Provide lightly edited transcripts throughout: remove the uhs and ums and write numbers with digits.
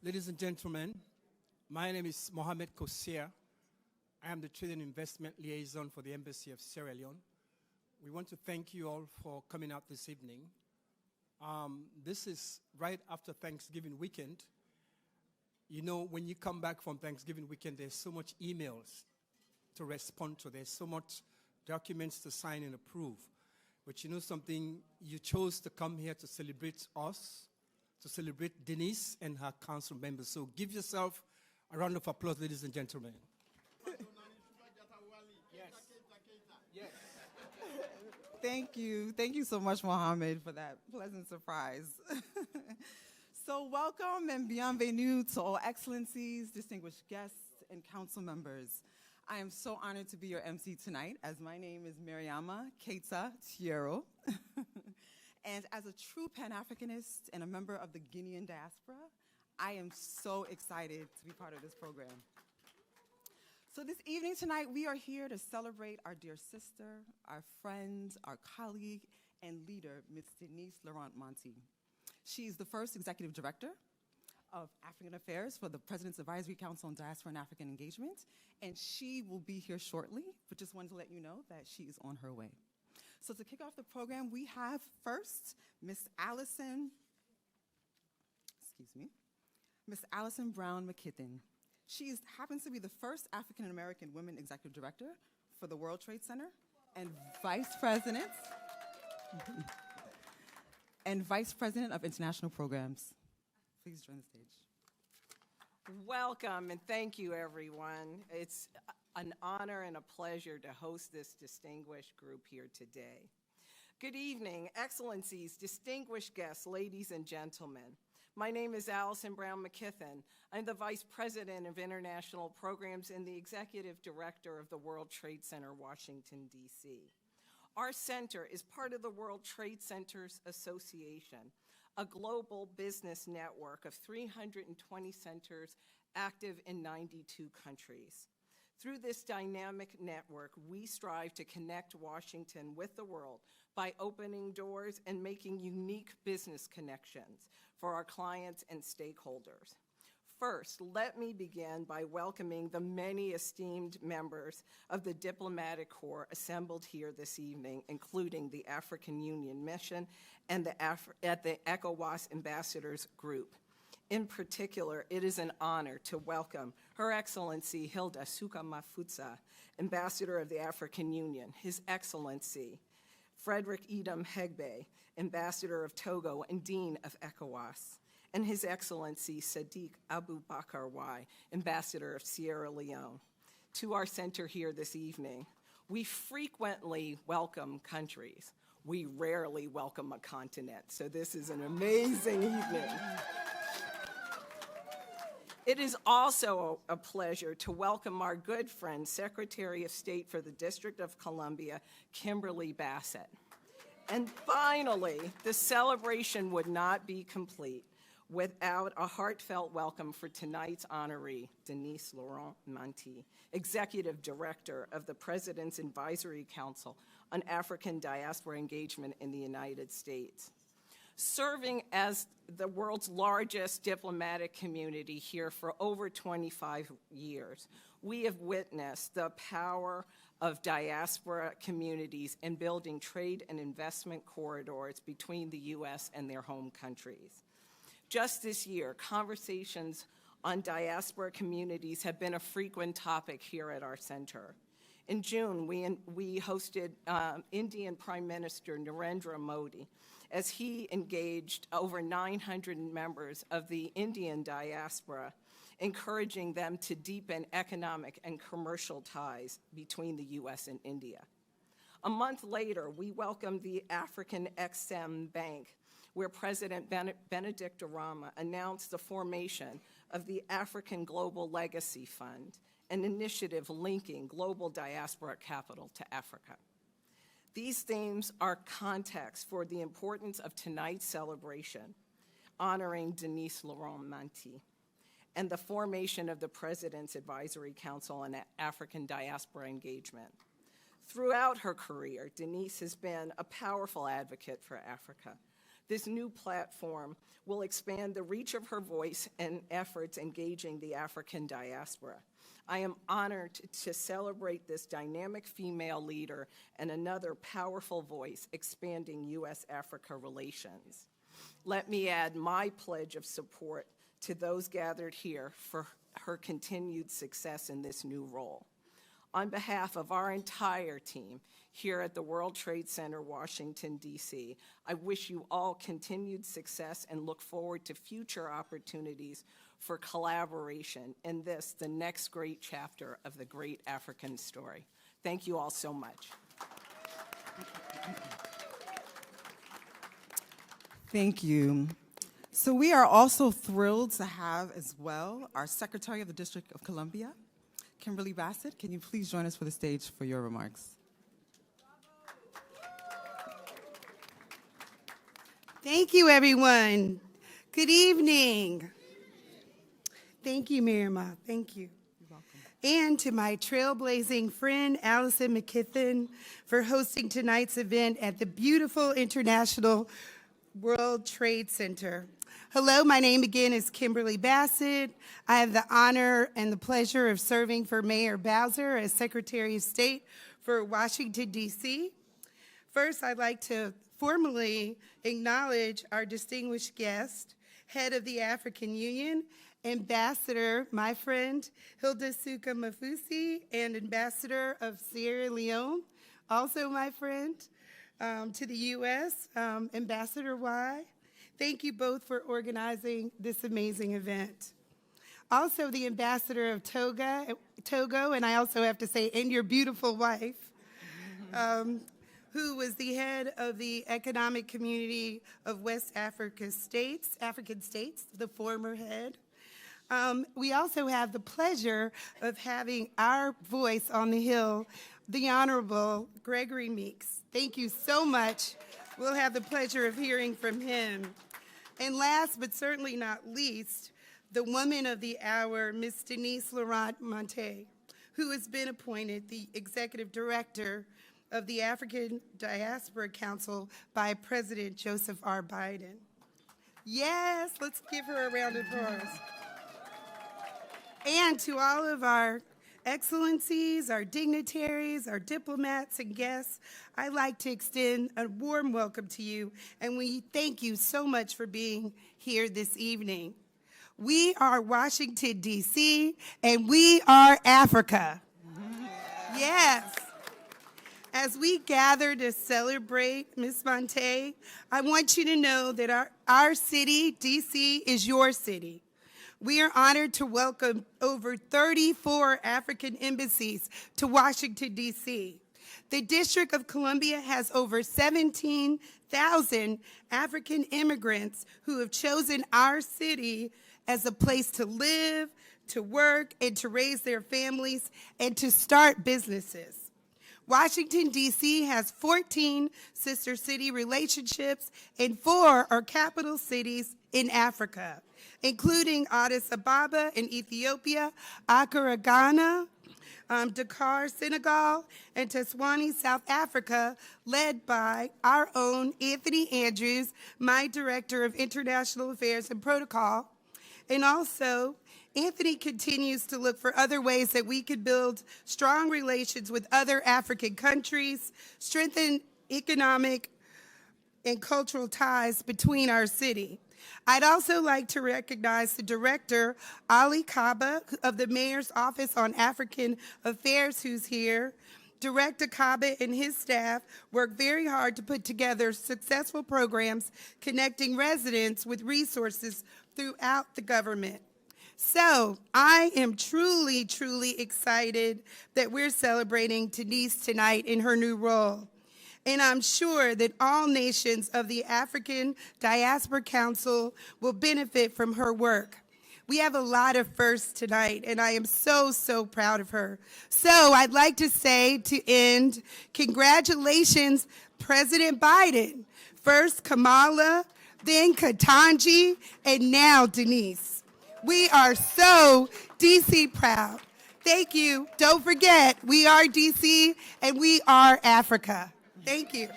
Ladies and gentlemen, my name is Mohamed Kossia. I am the Trade and Investment Liaison for the Embassy of Sierra Leone. We want to thank you all for coming out this evening. This is right after Thanksgiving weekend. You know, when you come back from Thanksgiving weekend, there's so much emails to respond to. There's so much documents to sign and approve. But you know something? You chose to come here to celebrate us, to celebrate Deniece and her council members. So give yourself a round of applause, ladies and gentlemen. Yes. Yes. Thank you. Thank you so much, Mohammed, for that pleasant surprise. So welcome and bienvenue to all excellencies, distinguished guests, and council members. I am so honored to be your MC tonight, as my name is Mariama Keita Tiero. And as a true Pan-Africanist and a member of the Guinean diaspora, I am so excited to be part of this program. So this evening tonight, we are here to celebrate our dear sister, our friend, our colleague, and leader, Ms. Deniece Laurent-Mantey. She's the first executive director of African Affairs for the President's Advisory Council on Diaspora and African Engagement, and she will be here shortly, but just wanted to let you know that she is on her way. So to kick off the program, we have first Miss Allison Brown McKithen. She happens to be the first African-American women executive director for the World Trade Center and vice president of international programs. Please join the stage. Welcome and thank you, everyone. It's an honor and a pleasure to host this distinguished group here today. Good evening, excellencies, distinguished guests, ladies and gentlemen. My name is Allison Brown McKithen. I'm the Vice President of International Programs and the Executive Director of the World Trade Center, Washington, D.C. Our center is part of the World Trade Centers Association, a global business network of 320 centers active in 92 countries. Through this dynamic network, we strive to connect Washington with the world by opening doors and making unique business connections for our clients and stakeholders. First, let me begin by welcoming the many esteemed members of the diplomatic corps assembled here this evening, including the African Union Mission and the ECOWAS Ambassadors Group. In particular, it is an honor to welcome Her Excellency Hilda Suka-Mafutsa, Ambassador of the African Union, His Excellency Frederick Edom Hegbe, Ambassador of Togo and Dean of ECOWAS, and His Excellency Sadiq Abubakar Y, Ambassador of Sierra Leone. To our center here this evening, we frequently welcome countries. We rarely welcome a continent, so this is an amazing evening. It is also a pleasure to welcome our good friend, Secretary of State for the District of Columbia, Kimberly Bassett. And finally, the celebration would not be complete without a heartfelt welcome for tonight's honoree, Deniece Laurent-Mantey, Executive Director of the President's Advisory Council on African Diaspora Engagement in the United States. Serving as the world's largest diplomatic community here for over 25 years, we have witnessed the power of diaspora communities in building trade and investment corridors between the U.S. and their home countries. Just this year, conversations on diaspora communities have been a frequent topic here at our center. In June, we hosted Indian Prime Minister Narendra Modi as he engaged over 900 members of the Indian diaspora, encouraging them to deepen economic and commercial ties between the U.S. and India. A month later, we welcomed the African Exim Bank, where President Benedict Arama announced the formation of the African Global Legacy Fund, an initiative linking global diaspora capital to Africa. These themes are context for the importance of tonight's celebration, honoring Deniece Laurent-Mantey, and the formation of the President's Advisory Council on African Diaspora Engagement. Throughout her career, Deniece has been a powerful advocate for Africa, This new platform will expand the reach of her voice and efforts engaging the African diaspora. I am honored to celebrate this dynamic female leader and another powerful voice expanding U.S.-Africa relations. Let me add my pledge of support to those gathered here for her continued success in this new role. On behalf of our entire team here at the World Trade Center, Washington, D.C., I wish you all continued success and look forward to future opportunities for collaboration in this, the next great chapter of the great African story. Thank you all so much. Thank you. So we are also thrilled to have as well our Secretary of the District of Columbia, Kimberly Bassett. Can you please join us for the stage for your remarks? Thank you, everyone. Good evening. Thank you, Miriam. Thank you. You're welcome. And to my trailblazing friend, Allison McKithen, for hosting tonight's event at the beautiful International World Trade Center. Hello, my name again is Kimberly Bassett. I have the honor and the pleasure of serving for Mayor Bowser as Secretary of State for Washington, D.C. First, I'd like to formally acknowledge our distinguished guest, head of the African Union, Ambassador, my friend, Hilda Suka Mafusi, and Ambassador of Sierra Leone, also my friend, to the U.S., Ambassador Y. Thank you both for organizing this amazing event. Also, the Ambassador of Togo, and I also have to say, and your beautiful wife, who was the head of the Economic Community of West African States, the former head. We also have the pleasure of having our voice on the Hill, the Honorable Gregory Meeks. Thank you so much. We'll have the pleasure of hearing from him. And last but certainly not least, the woman of the hour, Ms. Deniece Laurent-Mantey, who has been appointed the Executive Director of the African Diaspora Council by President Joseph R. Biden. Yes, let's give her a round of applause. And to all of our excellencies, our dignitaries, our diplomats and guests, I'd like to extend a warm welcome to you, and we thank you so much for being here this evening. We are Washington, D.C., and we are Africa. Yes. As we gather to celebrate Ms. Mantey, I want you to know that our city, D.C., is your city. We are honored to welcome over 34 African embassies to Washington, D.C. The District of Columbia has over 17,000 African immigrants who have chosen our city as a place to live, to work, and to raise their families, and to start businesses. Washington, D.C. has 14 sister city relationships and 4 are capital cities in Africa, including Addis Ababa in Ethiopia, Accra, Ghana, Dakar, Senegal, and Teswani, South Africa, led by our own Anthony Andrews, my Director of International Affairs and Protocol. And also, Anthony continues to look for other ways that we could build strong relations with other African countries, strengthen economic and cultural ties between our city. I'd also like to recognize the Director, Ali Kaba, of the Mayor's Office on African Affairs, who's here. Director Kaba and his staff work very hard to put together successful programs connecting residents with resources throughout the government. So I am truly, truly excited that we're celebrating Deniece tonight in her new role. And I'm sure that all nations of the African Diaspora Council will benefit from her work. We have a lot of firsts tonight, and I am so, so proud of her. So I'd like to say, to end, congratulations, President Biden. First Kamala, then Ketanji, and now Deniece. We are so DC proud. Thank you. Don't forget, we are DC, and we are Africa. Thank you.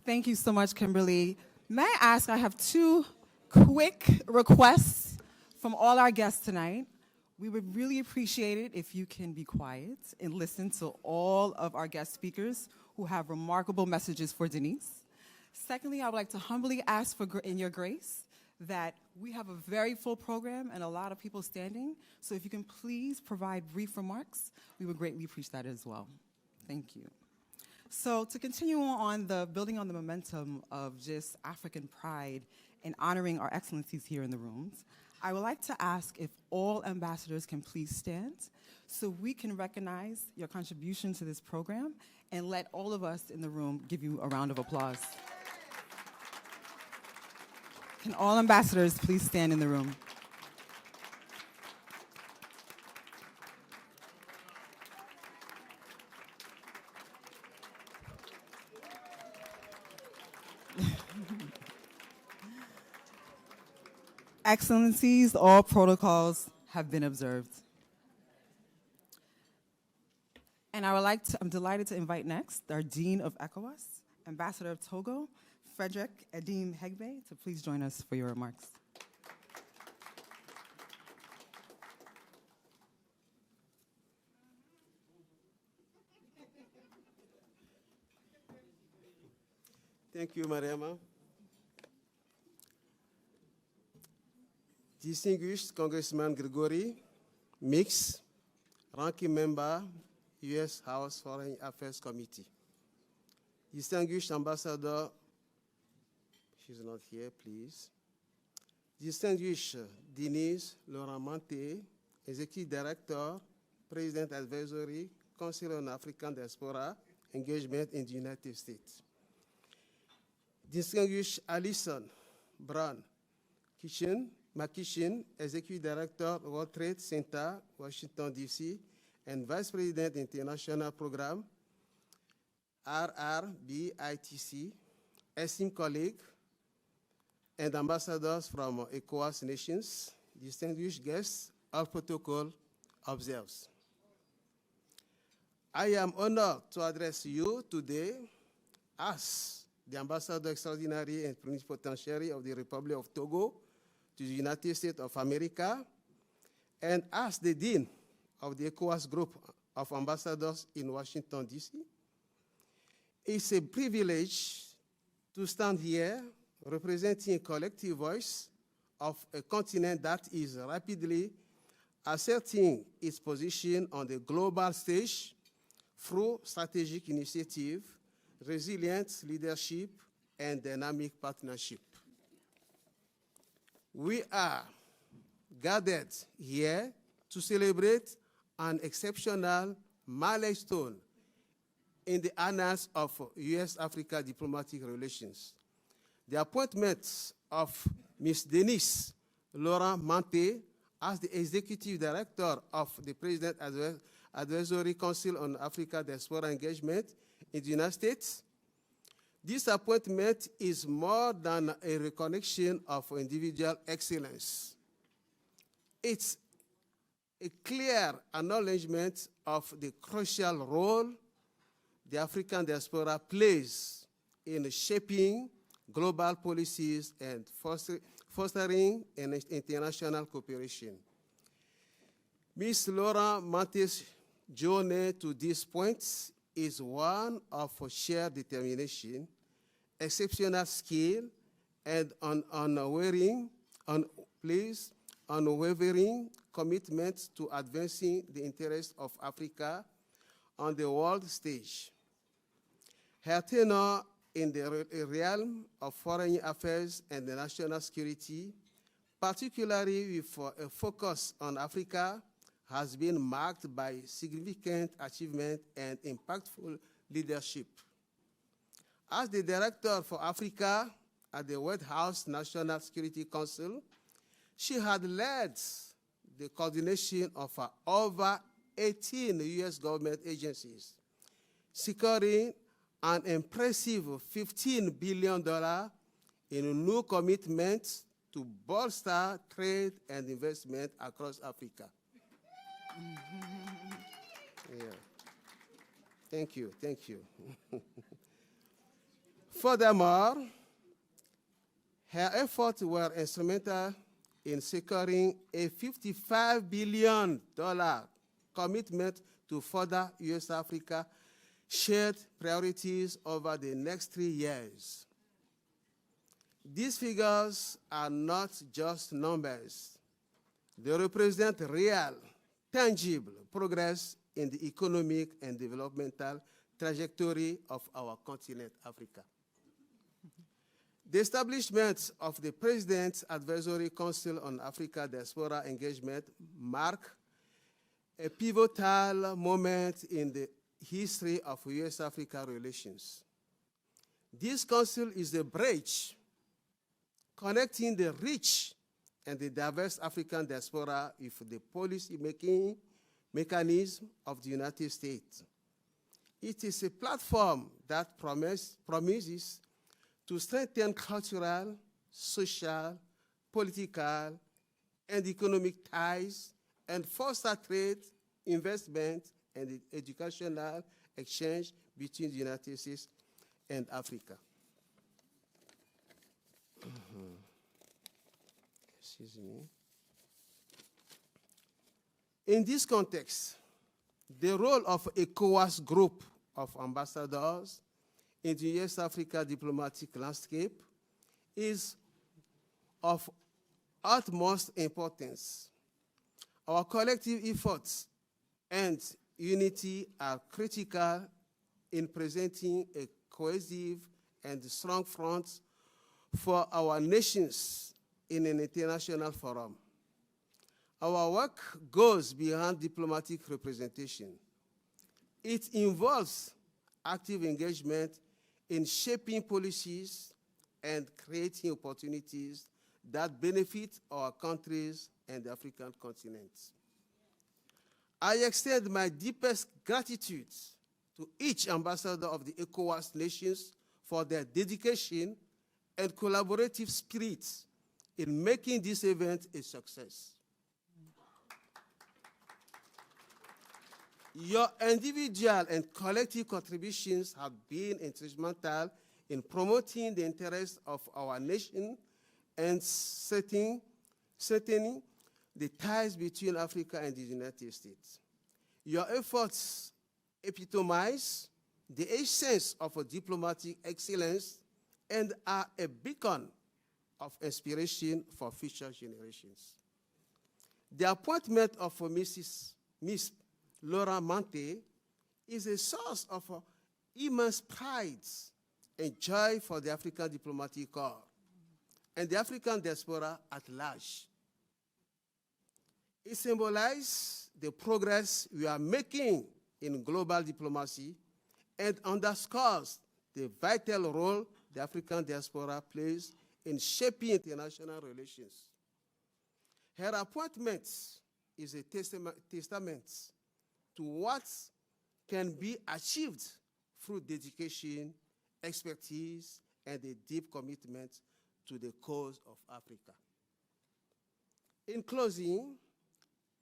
Thank you so much, Kimberly. May I ask, I have two quick requests from all our guests tonight. We would really appreciate it if you can be quiet and listen to all of our guest speakers who have remarkable messages for Deniece. Secondly, I would like to humbly ask for in your grace that we have a very full program and a lot of people standing, so if you can please provide brief remarks, we would greatly appreciate that as well. Thank you. So to continue on building on the momentum of just African pride and honoring our excellencies here in the rooms, I would like to ask if all ambassadors can please stand so we can recognize your contribution to this program and let all of us in the room give you a round of applause. Can all ambassadors please stand in the room? Excellencies, all protocols have been observed. And I'm delighted to invite next our Dean of ECOWAS, Ambassador of Togo, Frederick Edim Hegbe, to please join us for your remarks. Thank you, Mariama. Distinguished Congressman Gregory Mix, Ranking Member, U.S. House Foreign Affairs Committee. Distinguished Ambassador, she's not here, please. Distinguished Deniece Laurent-Mantey, Executive Director, President Advisory, Council on African Diaspora, Engagement in the United States. Distinguished Alison Brown McKishin, Executive Director, World Trade Center, Washington, D.C., and Vice President, International Program, RRBITC, esteemed colleague, and ambassadors from ECOWAS nations, distinguished guests, all protocol observers. I am honored to address you today as the Ambassador Extraordinary and Plenipotentiary of the Republic of Togo to the United States of America, and as the Dean of the ECOWAS Group of Ambassadors in Washington, D.C. It's a privilege to stand here representing a collective voice of a continent that is rapidly asserting its position on the global stage through strategic initiative, resilient leadership, and dynamic partnership. We are gathered here to celebrate an exceptional milestone in the annals of U.S.-Africa diplomatic relations. The appointment of Ms. Deniece Laurent-Mantey as the Executive Director of the President Advisory Council on Africa Diaspora Engagement in the United States. This appointment is more than a recognition of individual excellence. It's a clear acknowledgement of the crucial role the African diaspora plays in shaping global policies and fostering international cooperation. Ms. Laurent-Mantey's journey to this point is one of shared determination, exceptional skill, and unwavering commitment to advancing the interests of Africa on the world stage. Her tenure in the realm of foreign affairs and national security, particularly with a focus on Africa, has been marked by significant achievement and impactful leadership. As the Director for Africa at the White House National Security Council, she had led the coordination of over 18 U.S. government agencies, securing an impressive $15 billion in new commitments to bolster trade and investment across Africa. Yeah. Thank you. Furthermore, her efforts were instrumental in securing a $55 billion commitment to further U.S.-Africa shared priorities over the next 3 years. These figures are not just numbers. They represent real, tangible progress in the economic and developmental trajectory of our continent, Africa. The establishment of the President's Advisory Council on Africa Diaspora Engagement marks a pivotal moment in the history of U.S.-Africa relations. This council is the bridge connecting the rich and the diverse African diaspora with the policy-making mechanism of the United States. It is a platform that promises to strengthen cultural, social, political, and economic ties and foster trade, investment, and educational exchange between the United States and Africa. Excuse me. In this context, the role of ECOWAS group of ambassadors in the U.S.-Africa diplomatic landscape is of utmost importance. Our collective efforts and unity are critical in presenting a cohesive and strong front for our nations in an international forum. Our work goes beyond diplomatic representation. It involves active engagement in shaping policies and creating opportunities that benefit our countries and the African continent. I extend my deepest gratitude to each ambassador of the ECOWAS nations for their dedication and collaborative spirit in making this event a success. Your individual and collective contributions have been instrumental in promoting the interests of our nation and strengthening the ties between Africa and the United States. Your efforts epitomize the essence of a diplomatic excellence and are a beacon of inspiration for future generations. The appointment of Miss Laurent-Mantey is a source of immense pride and joy for the African diplomatic corps and the African diaspora at large. It symbolizes the progress we are making in global diplomacy and underscores the vital role the African diaspora plays in shaping international relations. Her appointment is a testament to what can be achieved through dedication, expertise, and a deep commitment to the cause of Africa. In closing,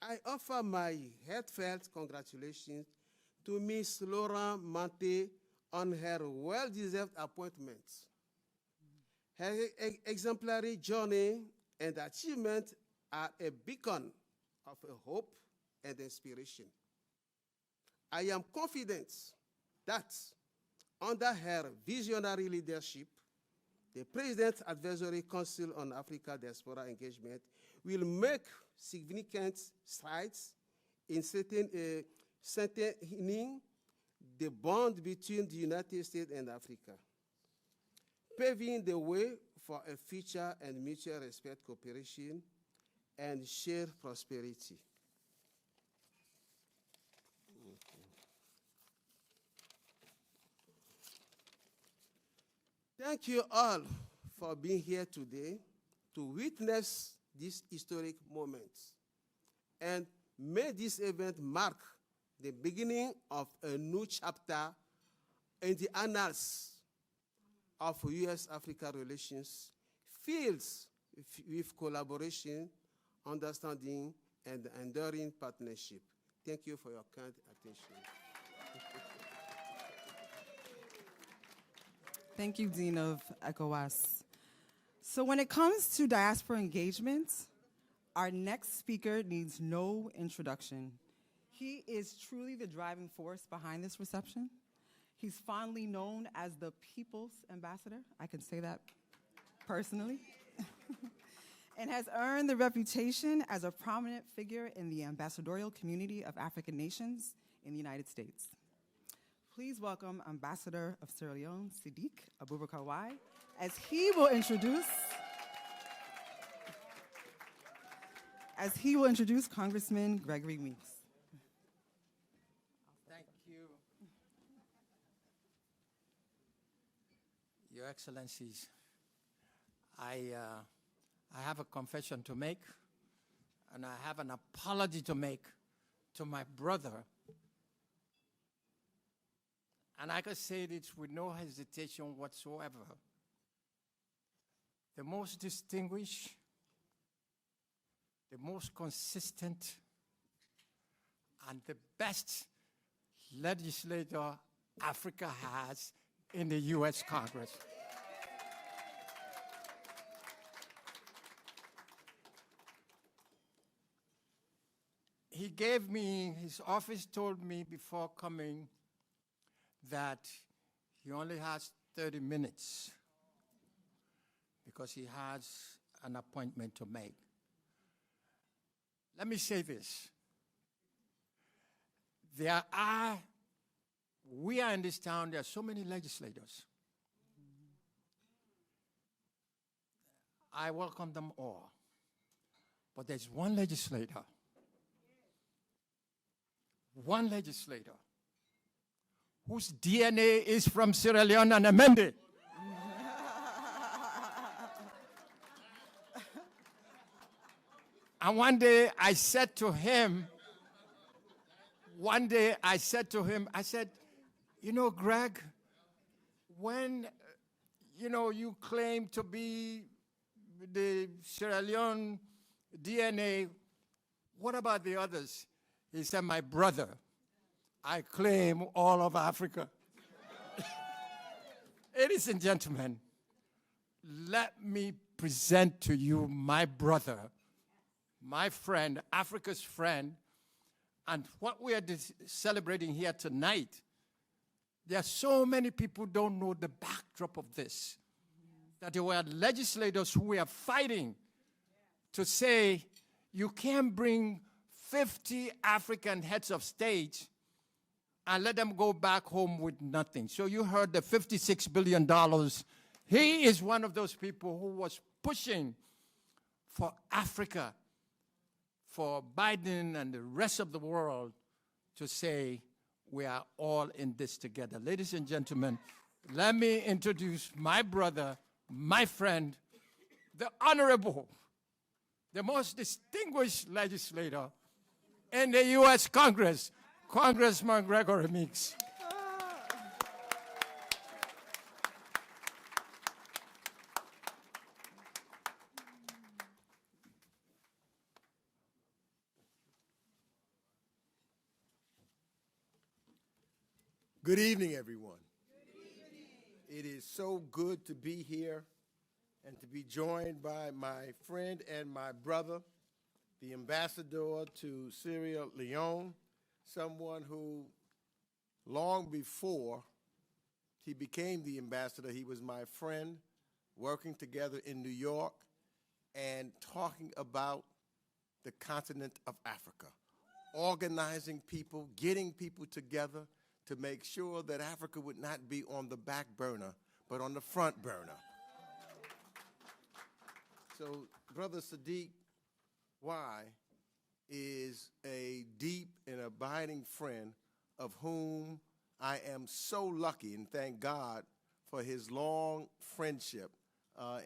I offer my heartfelt congratulations to Ms. Laurent-Mantey on her well-deserved appointment. Her exemplary journey and achievement are a beacon of hope and inspiration. I am confident that under her visionary leadership, the President's Advisory Council on Africa Diaspora Engagement will make significant strides in strengthening the bond between the United States and Africa, paving the way for a future and mutual respect, cooperation, and shared prosperity. Thank you all for being here today to witness this historic moment. And may this event mark the beginning of a new chapter in the annals of U.S.-Africa relations, filled with collaboration, understanding, and enduring partnership. Thank you for your kind attention. Thank you, Dean of ECOWAS. So when it comes to diaspora engagement, our next speaker needs no introduction. He is truly the driving force behind this reception. He's fondly known as the People's Ambassador. I can say that personally. And has earned the reputation as a prominent figure in the ambassadorial community of African nations in the United States. Please welcome Ambassador of Sierra Leone, Civic Abubakar Y, as he will introduce Congressman Gregory Meeks. Thank you. Your Excellencies, I have a confession to make, and I have an apology to make to my brother. And I can say this with no hesitation whatsoever. The most distinguished, the most consistent, and the best legislator Africa has in the U.S. Congress. He gave me, his office told me before coming that he only has 30 minutes because he has an appointment to make. Let me say this. We are in this town, there are so many legislators. I welcome them all. But there's one legislator whose DNA is from Sierra Leone and Amende. And one day I said to him, I said, you know, Greg, when, you claim to be the Sierra Leone DNA, what about the others? He said, my brother, I claim all of Africa. Ladies and gentlemen, let me present to you my brother, my friend, Africa's friend, and what we are celebrating here tonight. There are so many people who don't know the backdrop of this, that there were legislators who were fighting to say, you can't bring 50 African heads of state and let them go back home with nothing. So you heard the $56 billion. He is one of those people who was pushing for Africa, for Biden and the rest of the world to say, we are all in this together. Ladies and gentlemen, let me introduce my brother, my friend, the honorable, the most distinguished legislator in the U.S. Congress, Congressman Gregory Meeks. Good evening, everyone. It is so good to be here and to be joined by my friend and my brother, the ambassador to Sierra Leone, someone who, long before he became the ambassador, he was my friend, working together in New York and talking about the continent of Africa, organizing people, getting people together to make sure that Africa would not be on the back burner, but on the front burner. So, Brother Civic Y is a deep and abiding friend of whom I am so lucky, and thank God for his long friendship.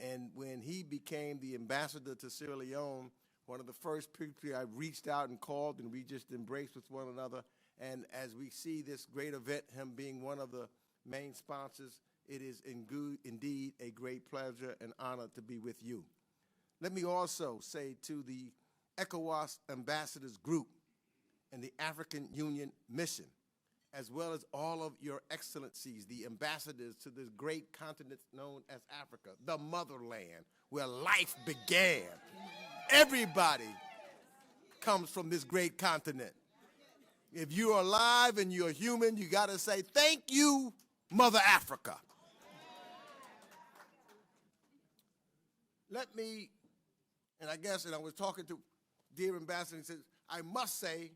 And when he became the ambassador to Sierra Leone, one of the first people I reached out and called, and we just embraced with one another. And as we see this great event, him being one of the main sponsors, it is indeed a great pleasure and honor to be with you. Let me also say to the ECOWAS Ambassadors Group and the African Union Mission, as well as all of your excellencies, the ambassadors to this great continent known as Africa, the motherland, where life began. Everybody comes from this great continent. If you're alive and you're human, you got to say, thank you, Mother Africa. Let me, and I was talking to dear ambassador, and said, I must say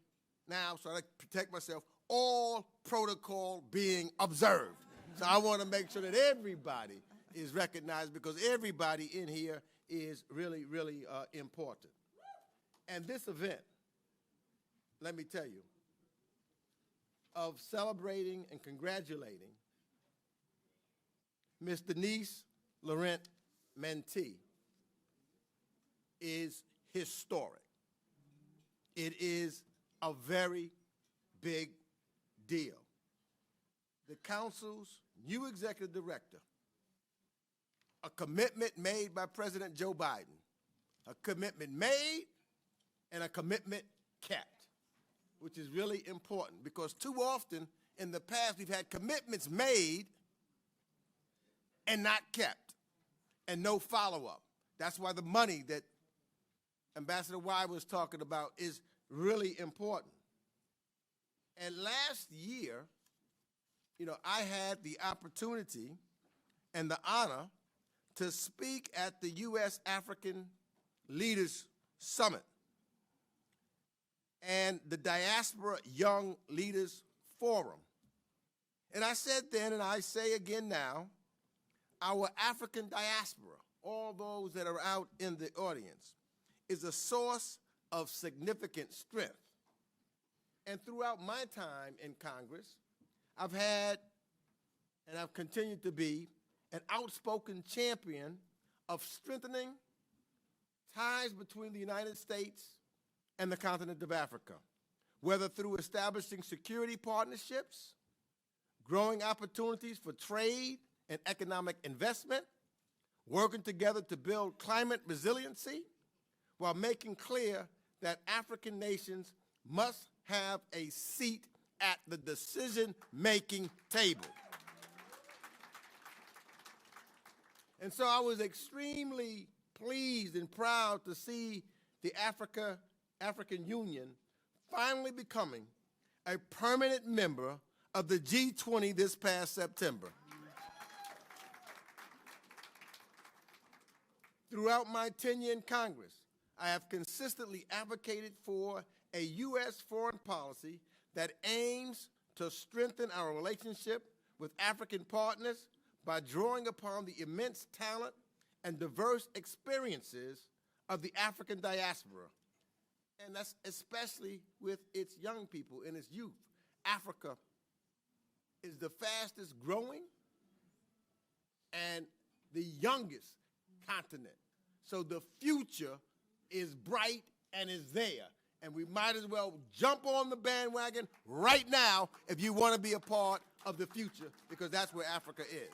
now, so I protect myself, all protocol being observed. So I want to make sure that everybody is recognized, because everybody in here is really, really important. And this event, let me tell you, of celebrating and congratulating Ms. Deniece Laurent-Mantey is historic. It is a very big deal. The council's new executive director, a commitment made by President Joe Biden, a commitment made and a commitment kept, which is really important, because too often in the past we've had commitments made and not kept, and no follow-up. That's why the money that Ambassador Y was talking about is really important. And last year, I had the opportunity and the honor to speak at the U.S. African Leaders Summit and the Diaspora Young Leaders Forum. And I said then, and I say again now, our African diaspora, all those that are out in the audience, is a source of significant strength. And throughout my time in Congress, I've had, and I've continued to be, an outspoken champion of strengthening ties between the United States and the continent of Africa, whether through establishing security partnerships, growing opportunities for trade and economic investment, working together to build climate resiliency, while making clear that African nations must have a seat at the decision-making table. And so I was extremely pleased and proud to see the African Union finally becoming a permanent member of the G20 this past September. Throughout my tenure in Congress, I have consistently advocated for a U.S. foreign policy that aims to strengthen our relationship with African partners by drawing upon the immense talent and diverse experiences of the African diaspora, and that's especially with its young people and its youth. Africa is the fastest growing and the youngest continent. So the future is bright and is there. And we might as well jump on the bandwagon right now if you want to be a part of the future, because that's where Africa is.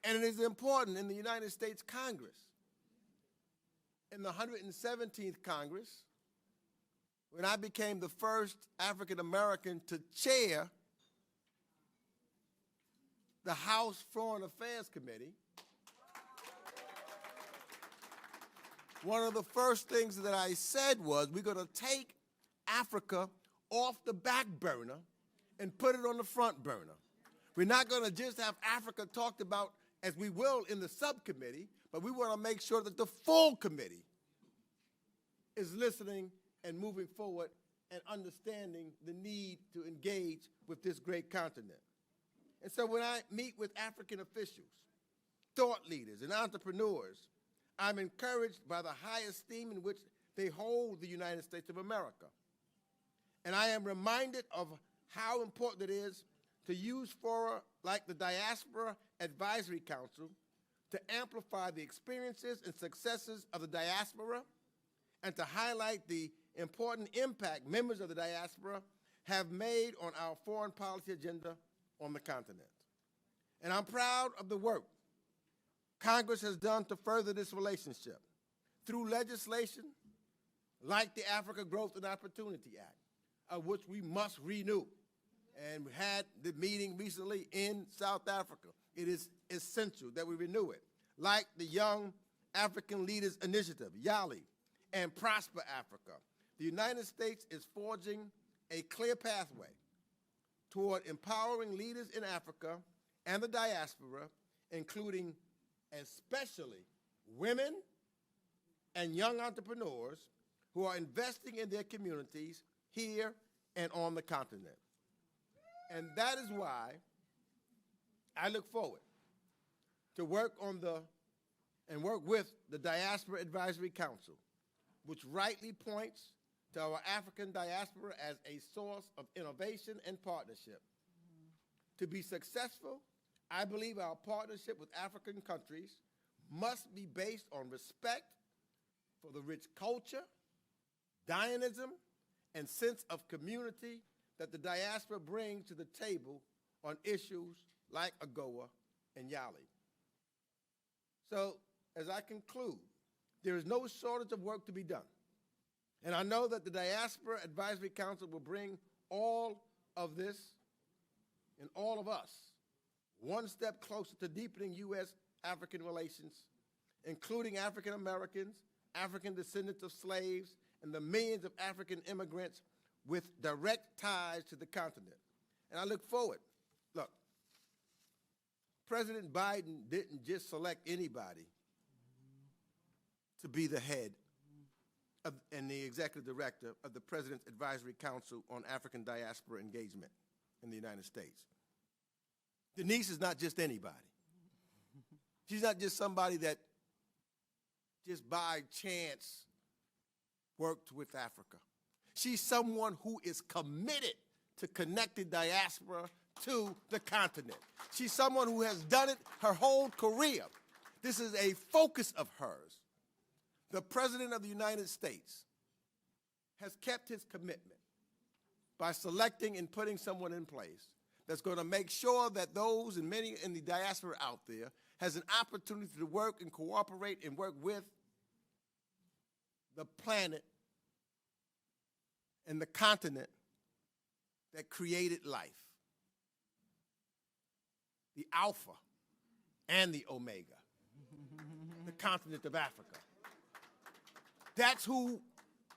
And it is important in the United States Congress, in the 117th Congress, when I became the first African American to chair the House Foreign Affairs Committee, one of the first things that I said was, we're going to take Africa off the back burner and put it on the front burner. We're not going to just have Africa talked about, as we will in the subcommittee, but we want to make sure that the full committee is listening and moving forward and understanding the need to engage with this great continent. And so when I meet with African officials, thought leaders, and entrepreneurs, I'm encouraged by the high esteem in which they hold the United States of America. And I am reminded of how important it is to use fora like the Diaspora Advisory Council to amplify the experiences and successes of the diaspora and to highlight the important impact members of the diaspora have made on our foreign policy agenda on the continent. And I'm proud of the work Congress has done to further this relationship through legislation like the Africa Growth and Opportunity Act, of which we must renew, and we had the meeting recently in South Africa. It is essential that we renew it, like the Young African Leaders Initiative, YALI, and Prosper Africa. The United States is forging a clear pathway toward empowering leaders in Africa and the diaspora, including especially women and young entrepreneurs who are investing in their communities here and on the continent. And that is why I look forward to work with the Diaspora Advisory Council, which rightly points to our African diaspora as a source of innovation and partnership. To be successful, I believe our partnership with African countries must be based on respect for the rich culture, dynamism, and sense of community that the diaspora brings to the table on issues like AGOA and YALI. So, as I conclude, there is no shortage of work to be done. And I know that the Diaspora Advisory Council will bring all of this and all of us one step closer to deepening U.S.-African relations, including African Americans, African descendants of slaves, and the millions of African immigrants with direct ties to the continent. And I look forward. Look, President Biden didn't just select anybody to be the head and the executive director of the President's Advisory Council on African Diaspora Engagement in the United States. Deniece is not just anybody. She's not just somebody that just by chance worked with Africa. She's someone who is committed to connecting diaspora to the continent. She's someone who has done it her whole career. This is a focus of hers. The President of the United States has kept his commitment by selecting and putting someone in place that's going to make sure that those and many in the diaspora out there has an opportunity to work and cooperate and work with the planet and the continent that created life, the Alpha and the Omega, the continent of Africa. That's who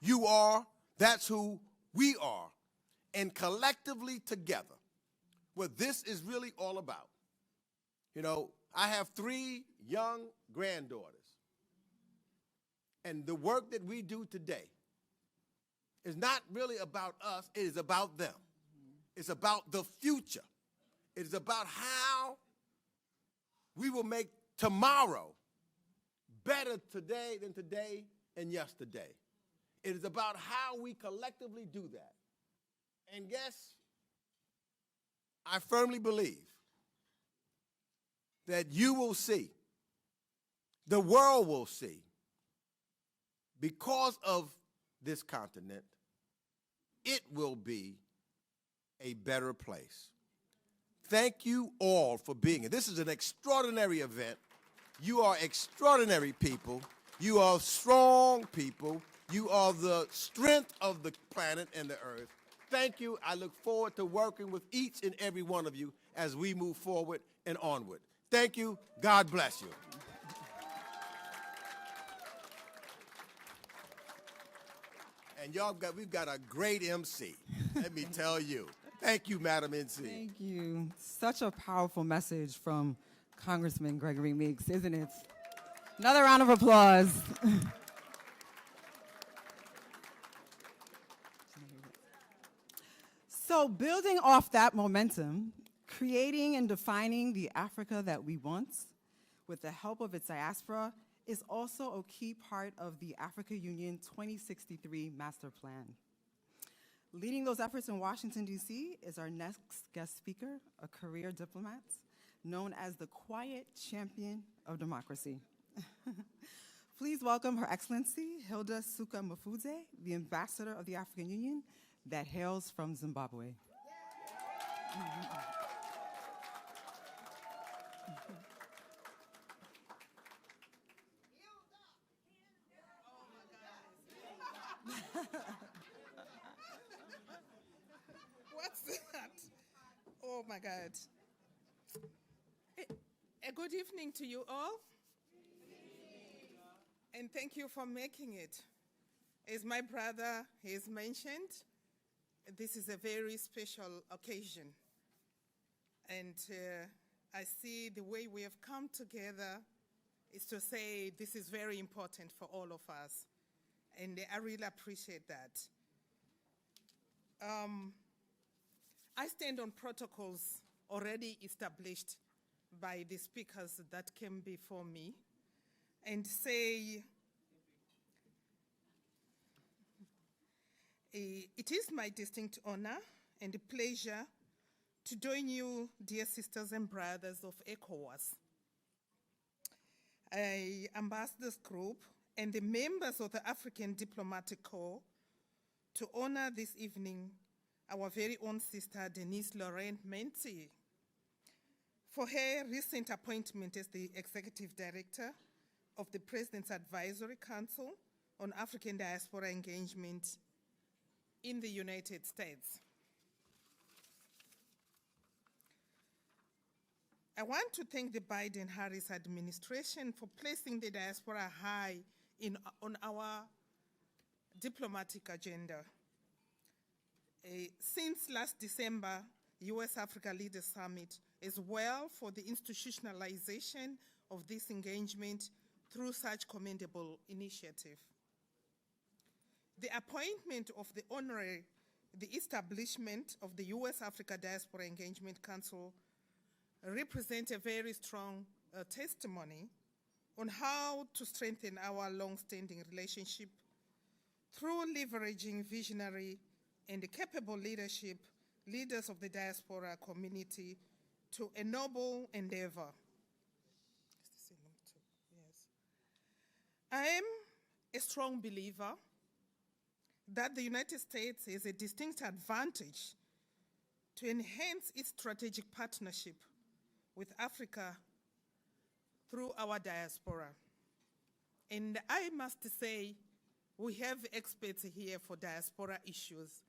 you are, that's who we are, and collectively together, what this is really all about. You know, I have 3 young granddaughters, and the work that we do today is not really about us, it is about them. It's about the future. It is about how we will make tomorrow better today than today and yesterday. It is about how we collectively do that. And yes, I firmly believe that you will see, the world will see, because of this continent, it will be a better place. Thank you all for being here. This is an extraordinary event. You are extraordinary people. You are strong people. You are the strength of the planet and the earth. Thank you. I look forward to working with each and every one of you as we move forward and onward. Thank you. God bless you. And we've got a great MC, let me tell you. Thank you, Madam NC. Thank you. Such a powerful message from Congressman Gregory Meeks, isn't it? Another round of applause. So building off that momentum, creating and defining the Africa that we want with the help of its diaspora is also a key part of the Africa Union 2063 Master Plan. Leading those efforts in Washington, D.C. is our next guest speaker, a career diplomat known as the quiet champion of democracy. Please welcome Her Excellency Hilda Suka Mufudze, the Ambassador of the African Union that hails from Zimbabwe. What's that? my God. A good evening to you all. And thank you for making it. As my brother has mentioned, this is a very special occasion. And I see the way we have come together is to say this is very important for all of us. And I really appreciate that. I stand on protocols already established by the speakers that came before me and say, it is my distinct honor and pleasure to join you, dear sisters and brothers of ECOWAS, Ambassadors Group, and the members of the African Diplomatic Corps to honor this evening our very own sister, Deniece Laurent-Mantey, for her recent appointment as the Executive Director of the President's Advisory Council on African Diaspora Engagement in the United States. I want to thank the Biden-Harris administration for placing the diaspora high on our diplomatic agenda. Since last December, US-Africa Leaders Summit, as well for the institutionalization of this engagement through such commendable initiative. The appointment of the establishment of the US-Africa Diaspora Engagement Council represents a very strong testimony on how to strengthen our long-standing relationship through leveraging visionary and capable leaders of the diaspora community to a noble endeavor. I am a strong believer that the United States has a distinct advantage to enhance its strategic partnership with Africa through our diaspora. And I must say, we have experts here for diaspora issues.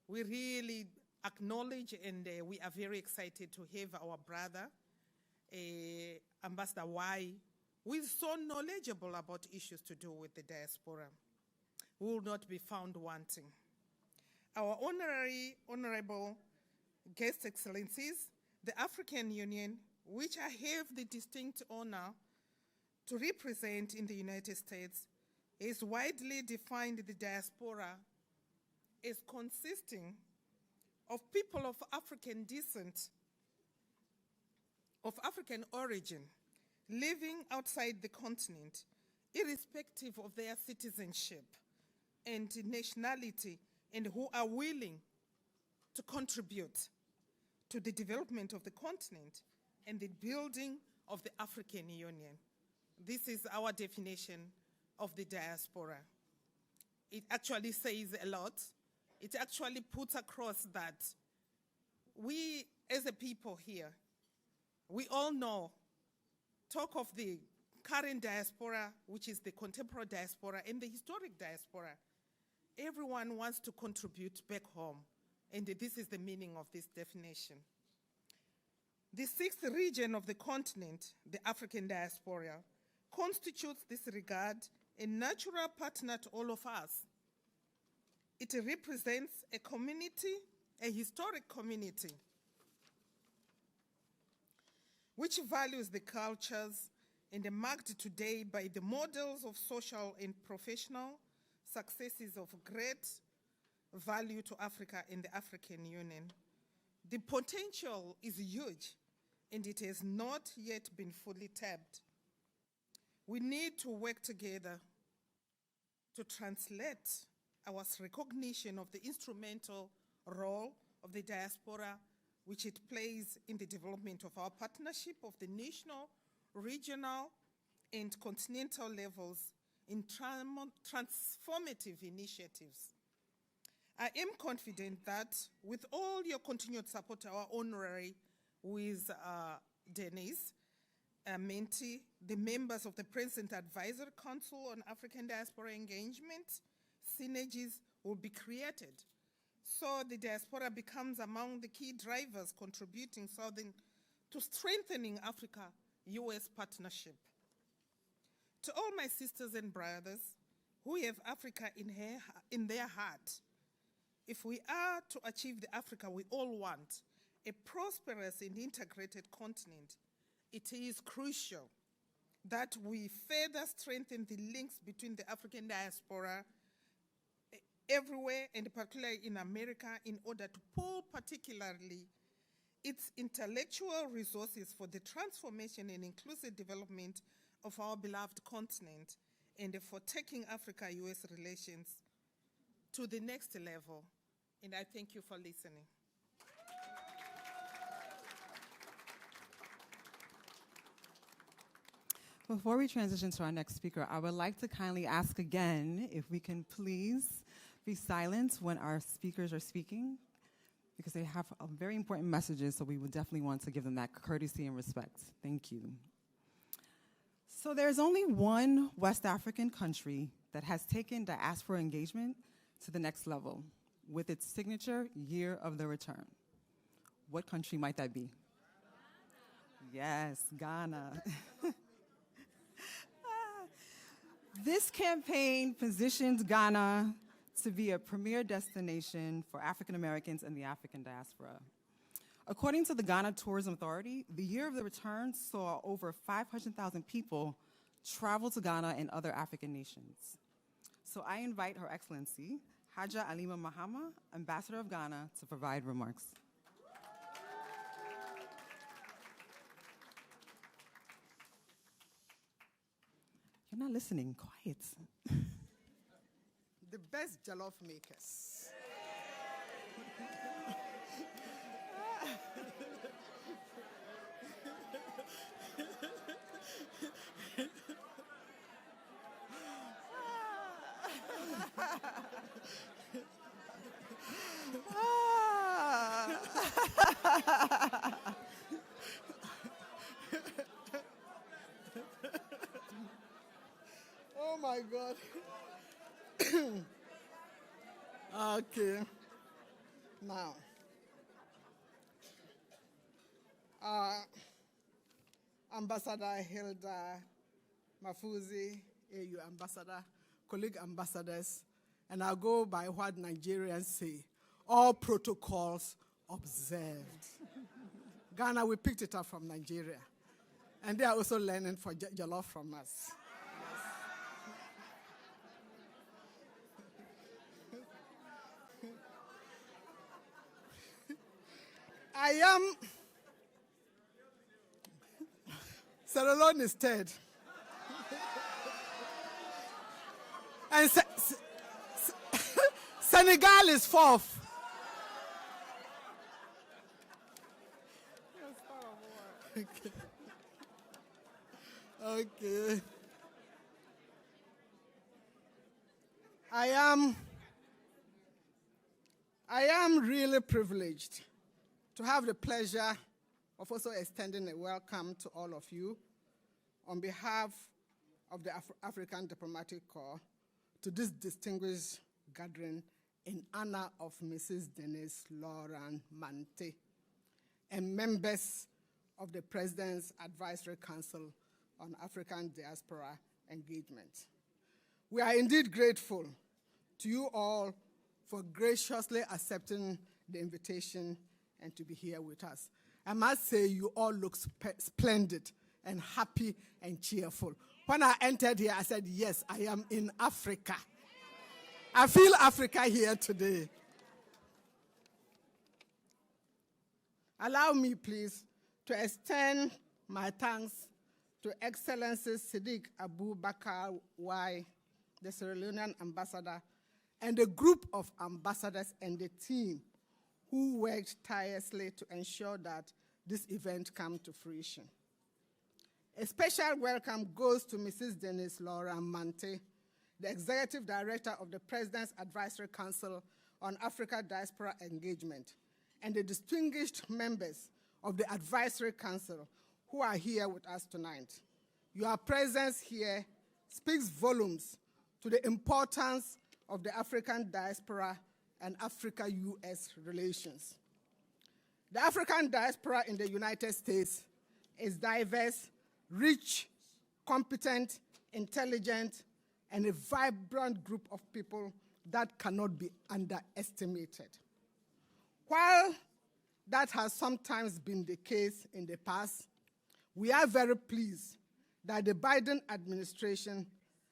We really acknowledge and we are very excited to have our brother, Ambassador Y, who is so knowledgeable about issues to do with the diaspora. We will not be found wanting. Our honorable guest excellencies, the African Union, which I have the distinct honor to represent in the United States, has widely defined the diaspora as consisting of people of African descent, of African origin, living outside the continent, irrespective of their citizenship and nationality, and who are willing to contribute to the development of the continent and the building of the African Union. This is our definition of the diaspora. It actually says a lot. It actually puts across that we, as a people here, we all know, talk of the current diaspora, which is the contemporary diaspora, and the historic diaspora. Everyone wants to contribute back home, and this is the meaning of this definition. The sixth region of the continent, the African diaspora, constitutes this regard a natural partner to all of us. It represents a community, a historic community, which values the cultures and are marked today by the models of social and professional successes of great value to Africa and the African Union. The potential is huge, and it has not yet been fully tapped. We need to work together to translate our recognition of the instrumental role of the diaspora, which it plays in the development of our partnership of the national, regional, and continental levels in transformative initiatives. I am confident that with all your continued support, our honorary with Deniece Laurent-Mantey, the members of the President Advisory Council on African Diaspora Engagement, synergies will be created So the diaspora becomes among the key drivers contributing to strengthening Africa-US partnership. To all my sisters and brothers who have Africa in their heart, if we are to achieve the Africa we all want, a prosperous and integrated continent, it is crucial that we further strengthen the links between the African diaspora everywhere, and particularly in America, in order to pull particularly its intellectual resources for the transformation and inclusive development of our beloved continent, and for taking Africa-US relations to the next level. And I thank you for listening. Before we transition to our next speaker, I would like to kindly ask again if we can please be silent when our speakers are speaking, because they have very important messages, so we would definitely want to give them that courtesy and respect. Thank you. So there's only one West African country that has taken diaspora engagement to the next level with its signature Year of the Return. What country might that be? Yes, Ghana. This campaign positions Ghana to be a premier destination for African Americans in the African diaspora. According to the Ghana Tourism Authority, the Year of the Return saw over 500,000 people travel to Ghana and other African nations. So I invite Her Excellency, Haja Alima Mahama, Ambassador of Ghana, to provide remarks. You're not listening. Quiet. The best jollof makers. Oh my God. Okay. Now, Ambassador Hilda Mafuzi, AU Ambassador, colleague ambassadors, and I'll go by what Nigerians say, all protocols observed. Ghana, we picked it up from Nigeria, and they are also learning for jollof from us. I am, Sierra Leone is third. And Senegal is fourth. Okay. Okay. I am really privileged to have the pleasure of also extending a welcome to all of you on behalf of the African Diplomatic Corps to this distinguished gathering in honor of Mrs. Deniece Laurent-Mantey and members of the President's Advisory Council on African Diaspora Engagement. We are indeed grateful to you all for graciously accepting the invitation and to be here with us. I must say you all look splendid and happy and cheerful. When I entered here, I said, yes, I am in Africa. I feel Africa here today. Allow me, please, to extend my thanks to Excellency Siddiq Abu Bakar Y, the Sierra Leonean ambassador, and a group of ambassadors and the team who worked tirelessly to ensure that this event come to fruition. A special welcome goes to Mrs. Deniece Laurent-Mantey, the Executive Director of the President's Advisory Council on Africa Diaspora Engagement, and the distinguished members of the Advisory Council who are here with us tonight. Your presence here speaks volumes to the importance of the African diaspora and Africa-U.S. relations. The African diaspora in the United States is diverse, rich, competent, intelligent, and a vibrant group of people that cannot be underestimated. While that has sometimes been the case in the past, we are very pleased that the Biden administration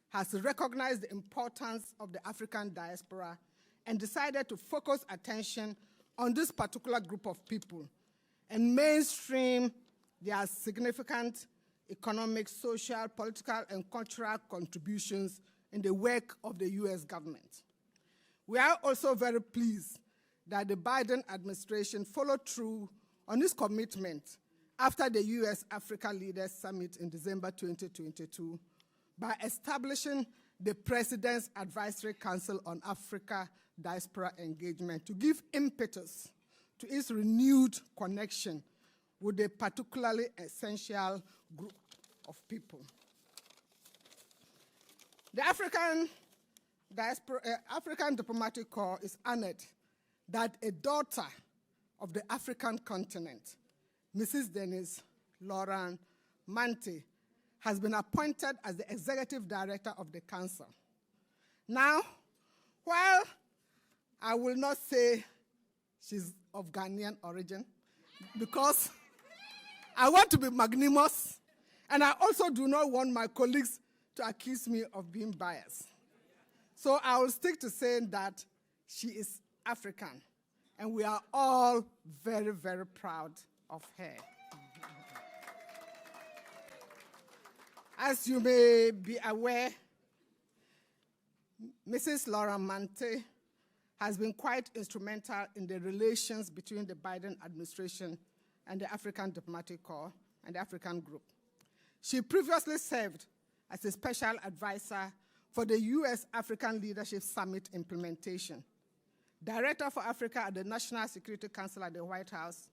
has recognized the importance of the African diaspora and decided to focus attention on this particular group of people and mainstream their significant economic, social, political, and cultural contributions in the work of the U.S. government. We are also very pleased that the Biden administration followed through on this commitment after the U.S.-Africa Leaders Summit in December 2022 by establishing the President's Advisory Council on Africa Diaspora Engagement to give impetus to its renewed connection with a particularly essential group of people. The African Diplomatic Corps is honored that a daughter of the African continent, Mrs. Deniece Laurent-Mantey, has been appointed as the executive director of the council. Now, while I will not say she's of Ghanaian origin, because I want to be magnanimous, and I also do not want my colleagues to accuse me of being biased. So I will stick to saying that she is African, and we are all very, very proud of her. As you may be aware, Mrs. Laurent-Mantey has been quite instrumental in the relations between the Biden administration and the African Diplomatic Corps and the African Group. She previously served as a special advisor for the U.S.-African Leadership Summit implementation, Director for Africa at the National Security Council at the White House,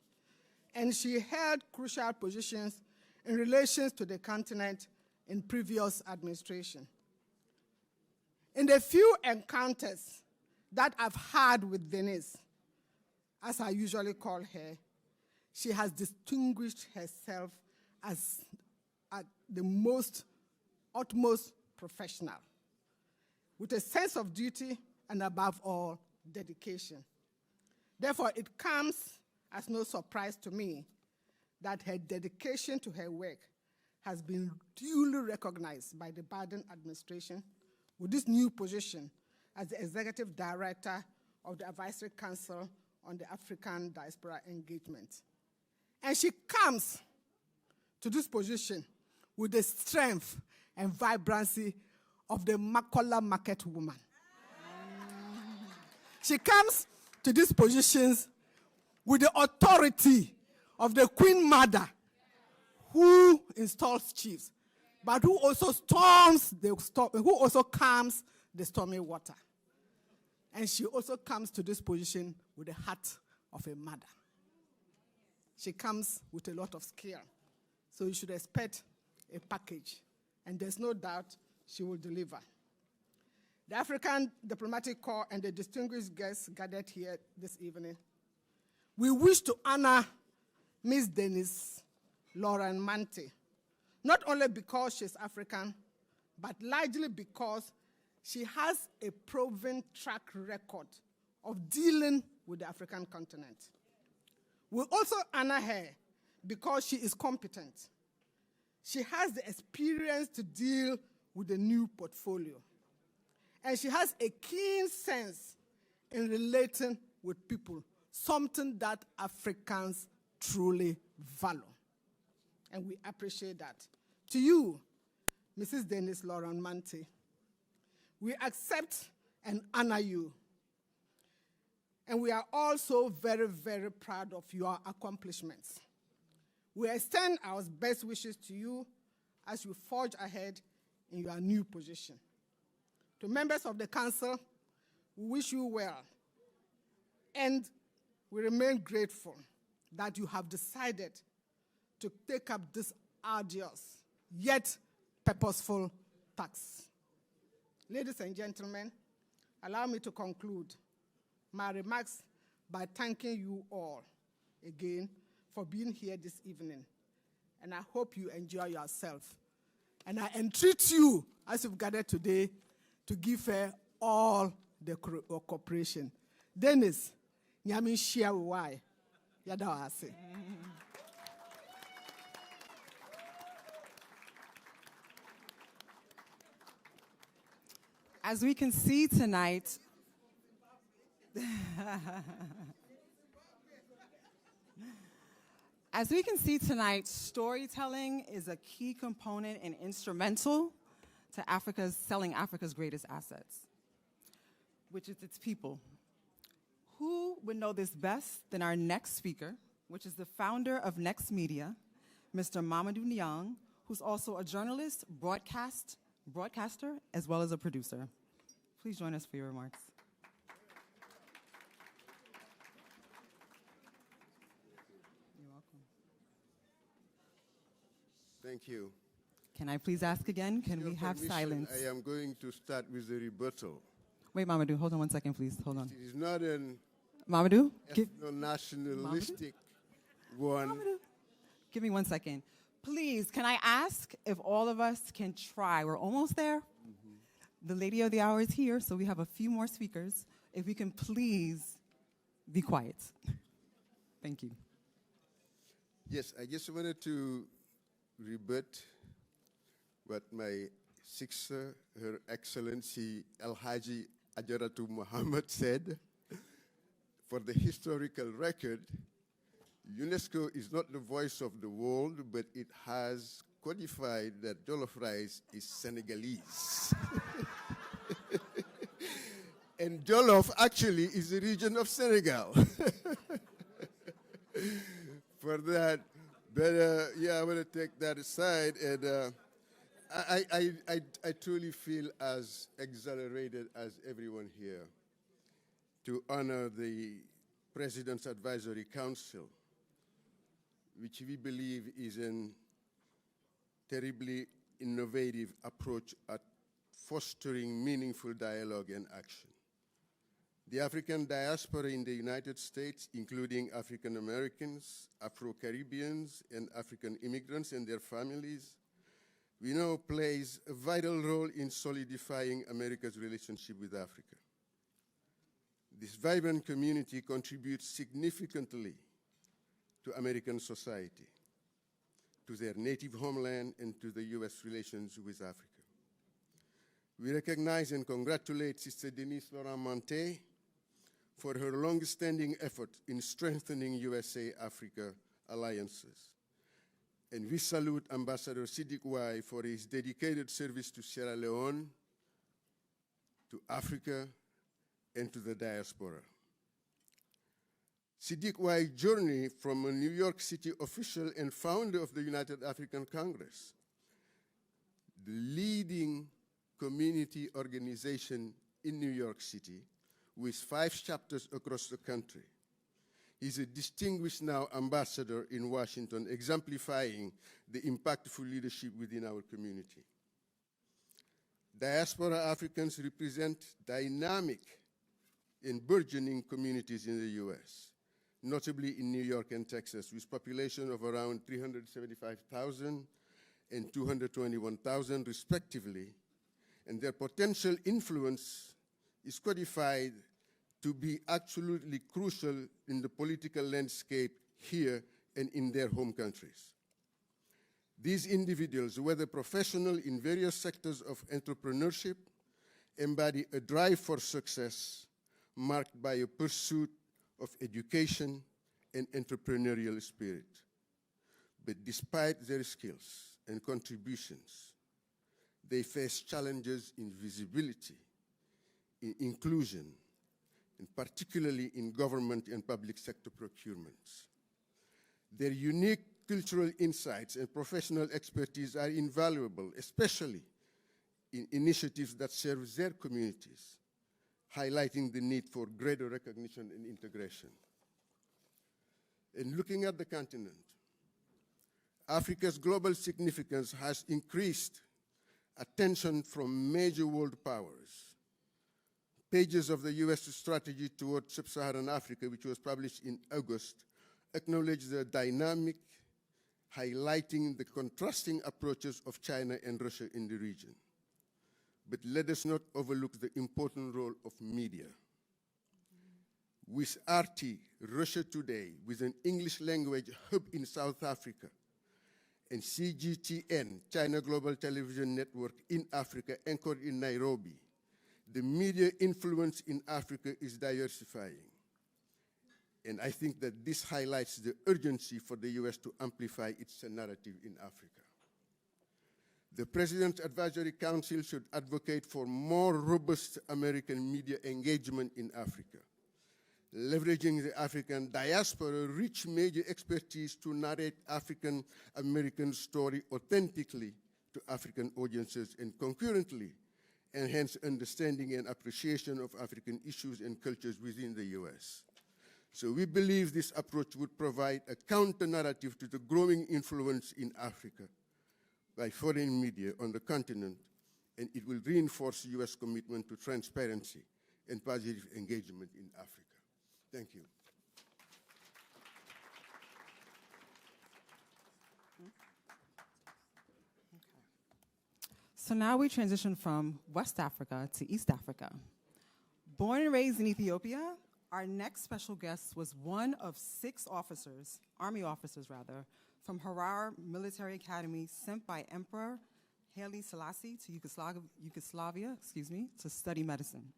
and she held crucial positions in relations to the continent in previous administration. In the few encounters that I've had with Deniece, as I usually call her, she has distinguished herself as the utmost professional, with a sense of duty and, above all, dedication. Therefore, it comes as no surprise to me that her dedication to her work has been duly recognized by the Biden administration with this new position as the Executive Director of the Advisory Council on the African Diaspora Engagement. And she comes to this position with the strength and vibrancy of the Makola market woman. She comes to these positions with the authority of the Queen Mother, who installs chiefs, but who also calms the stormy water. And she also comes to this position with the heart of a mother. She comes with a lot of skill, so you should expect a package, and there's no doubt she will deliver. The African Diplomatic Corps and the distinguished guests gathered here this evening, we wish to honor Ms. Deniece Laurent-Mantey, not only because she's African, but largely because she has a proven track record of dealing with the African continent. We also honor her because she is competent. She has the experience to deal with the new portfolio. And she has a keen sense in relating with people, something that Africans truly value. And we appreciate that. To you, Mrs. Deniece Laurent-Mantey, we accept and honor you. And we are also very, very proud of your accomplishments. We extend our best wishes to you as you forge ahead in your new position. To members of the Council, we wish you well. And we remain grateful that you have decided to take up this arduous yet purposeful task. Ladies and gentlemen, allow me to conclude my remarks by thanking you all again for being here this evening. And I hope you enjoy yourself. And I entreat you, as you've gathered today, to give her all the cooperation. Deniece, nyami share why. Yada wase. As we can see tonight, storytelling is a key component and instrumental to selling Africa's greatest assets, which is its people. Who would know this best than our next speaker, which is the founder of Next Media, Mr. Mamadou Niang, who's also a journalist, broadcaster, as well as a producer. Please join us for your remarks. You're welcome. Thank you. Can I please ask again, can we have silence? I am going to start with the rebuttal. Wait, Mamadou, hold on one second, please. Hold on. It is not an Mamadou? ethno-nationalistic one. Mamadou, give me 1 second. Please, can I ask if all of us can try? We're almost there. The lady of the hour is here, so we have a few more speakers. If we can please be quiet. Thank you. Yes, I just wanted to rebut what my sister, Her Excellency Al-Haji Ajaratu Muhammad said. For the historical record, UNESCO is not the voice of the world, but it has codified that jollof rice is Senegalese. And jollof actually is the region of Senegal. For that, but yeah, I want to take that aside, and I truly feel as exhilarated as everyone here to honor the President's Advisory Council, which we believe is a terribly innovative approach at fostering meaningful dialogue and action. The African diaspora in the United States, including African Americans, Afro-Caribbeans, and African immigrants and their families, we know plays a vital role in solidifying America's relationship with Africa. This vibrant community contributes significantly to American society, to their native homeland, and to the U.S. relations with Africa. We recognize and congratulate Sister Deniece Laurent-Mantey for her long-standing effort in strengthening USA-Africa alliances. And we salute Ambassador Civic Y for his dedicated service to Sierra Leone, to Africa, and to the diaspora. Civic Y's journey from a New York City official and founder of the United African Congress, the leading community organization in New York City, with 5 chapters across the country. He's a distinguished now ambassador in Washington, exemplifying the impactful leadership within our community. Diaspora Africans represent dynamic and burgeoning communities in the U.S., notably in New York and Texas, with population of around 375,000 and 221,000 respectively, and their potential influence is codified to be absolutely crucial in the political landscape here and in their home countries. These individuals, whether professional in various sectors of entrepreneurship, embody a drive for success marked by a pursuit of education and entrepreneurial spirit. But despite their skills and contributions, they face challenges in visibility, in inclusion, and particularly in government and public sector procurements. Their unique cultural insights and professional expertise are invaluable, especially in initiatives that serve their communities, highlighting the need for greater recognition and integration. In looking at the continent, Africa's global significance has increased attention from major world powers, pages of the U.S. strategy toward sub-Saharan Africa, which was published in August, acknowledge the dynamic, highlighting the contrasting approaches of China and Russia in the region. But let us not overlook the important role of media. With RT, Russia Today, with an English language hub in South Africa, and CGTN, China Global Television Network in Africa, anchored in Nairobi, the media influence in Africa is diversifying. And I think that this highlights the urgency for the US to amplify its narrative in Africa. The President's Advisory Council should advocate for more robust American media engagement in Africa, leveraging the African diaspora rich media expertise to narrate African American story authentically to African audiences, and concurrently enhance understanding and appreciation of African issues and cultures within the US. So we believe this approach would provide a counter-narrative to the growing influence in Africa by foreign media on the continent, and it will reinforce US commitment to transparency and positive engagement in Africa. Thank you. So now we transition from West Africa to East Africa. Born and raised in Ethiopia, our next special guest was one of 6 officers, Army officers rather, from Harar Military Academy sent by Emperor Haile Selassie to Yugoslavia, to study medicine,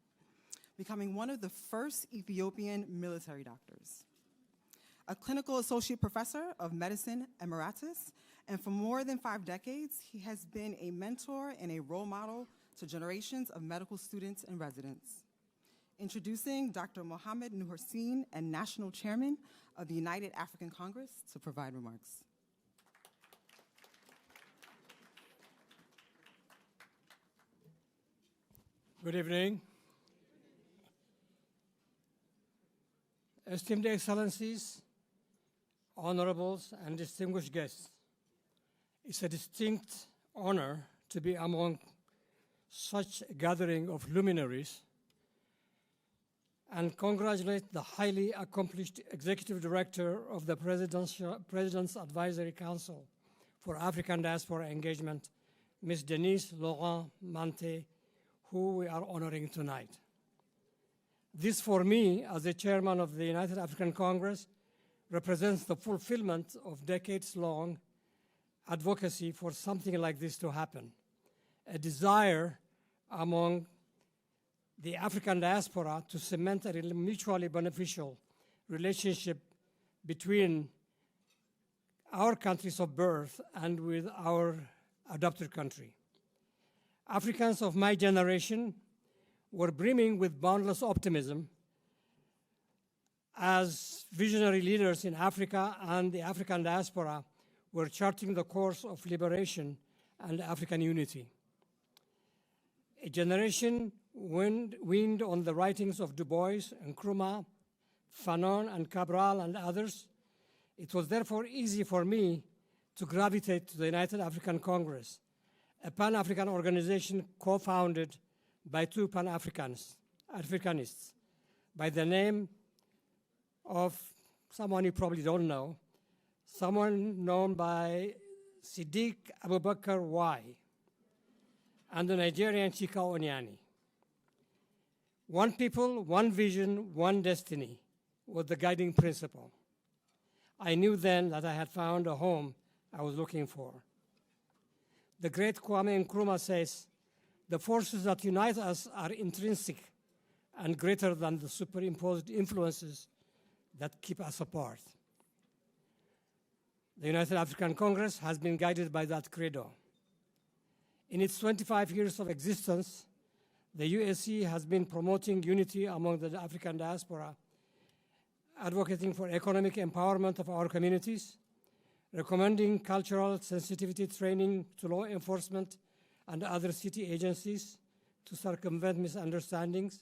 becoming one of the first Ethiopian military doctors. A clinical associate professor of medicine emeritus, and for more than 5 decades, he has been a mentor and a role model to generations of medical students and residents. Introducing Dr. Mohamed Nuhursin, and National Chairman of the United African Congress, to provide remarks. Good evening. Esteemed Excellencies, honorables, and distinguished guests, it's a distinct honor to be among such a gathering of luminaries and congratulate the highly accomplished Executive Director of the President's Advisory Council for African Diaspora Engagement, Ms. Deniece Laurent-Mantey, who we are honoring tonight. This, for me, as the chairman of the United African Congress, represents the fulfillment of decades-long advocacy for something like this to happen, a desire among the African diaspora to cement a mutually beneficial relationship between our countries of birth and with our adopted country. Africans of my generation were brimming with boundless optimism as visionary leaders in Africa and the African diaspora were charting the course of liberation and African unity. A generation weaned on the writings of Du Bois, Nkrumah, Fanon, and Cabral, and others, it was therefore easy for me to gravitate to the United African Congress, a Pan-African organization co-founded by 2 Pan-Africanists by the name of someone you probably don't know, someone known by Siddiq Abubakar Y, and the Nigerian Chika Onyani. One people, one vision, one destiny was the guiding principle. I knew then that I had found a home I was looking for. The great Kwame Nkrumah says, the forces that unite us are intrinsic and greater than the superimposed influences that keep us apart. The United African Congress has been guided by that credo. In its 25 years of existence, the USC has been promoting unity among the African diaspora, advocating for economic empowerment of our communities, recommending cultural sensitivity training to law enforcement and other city agencies to circumvent misunderstandings,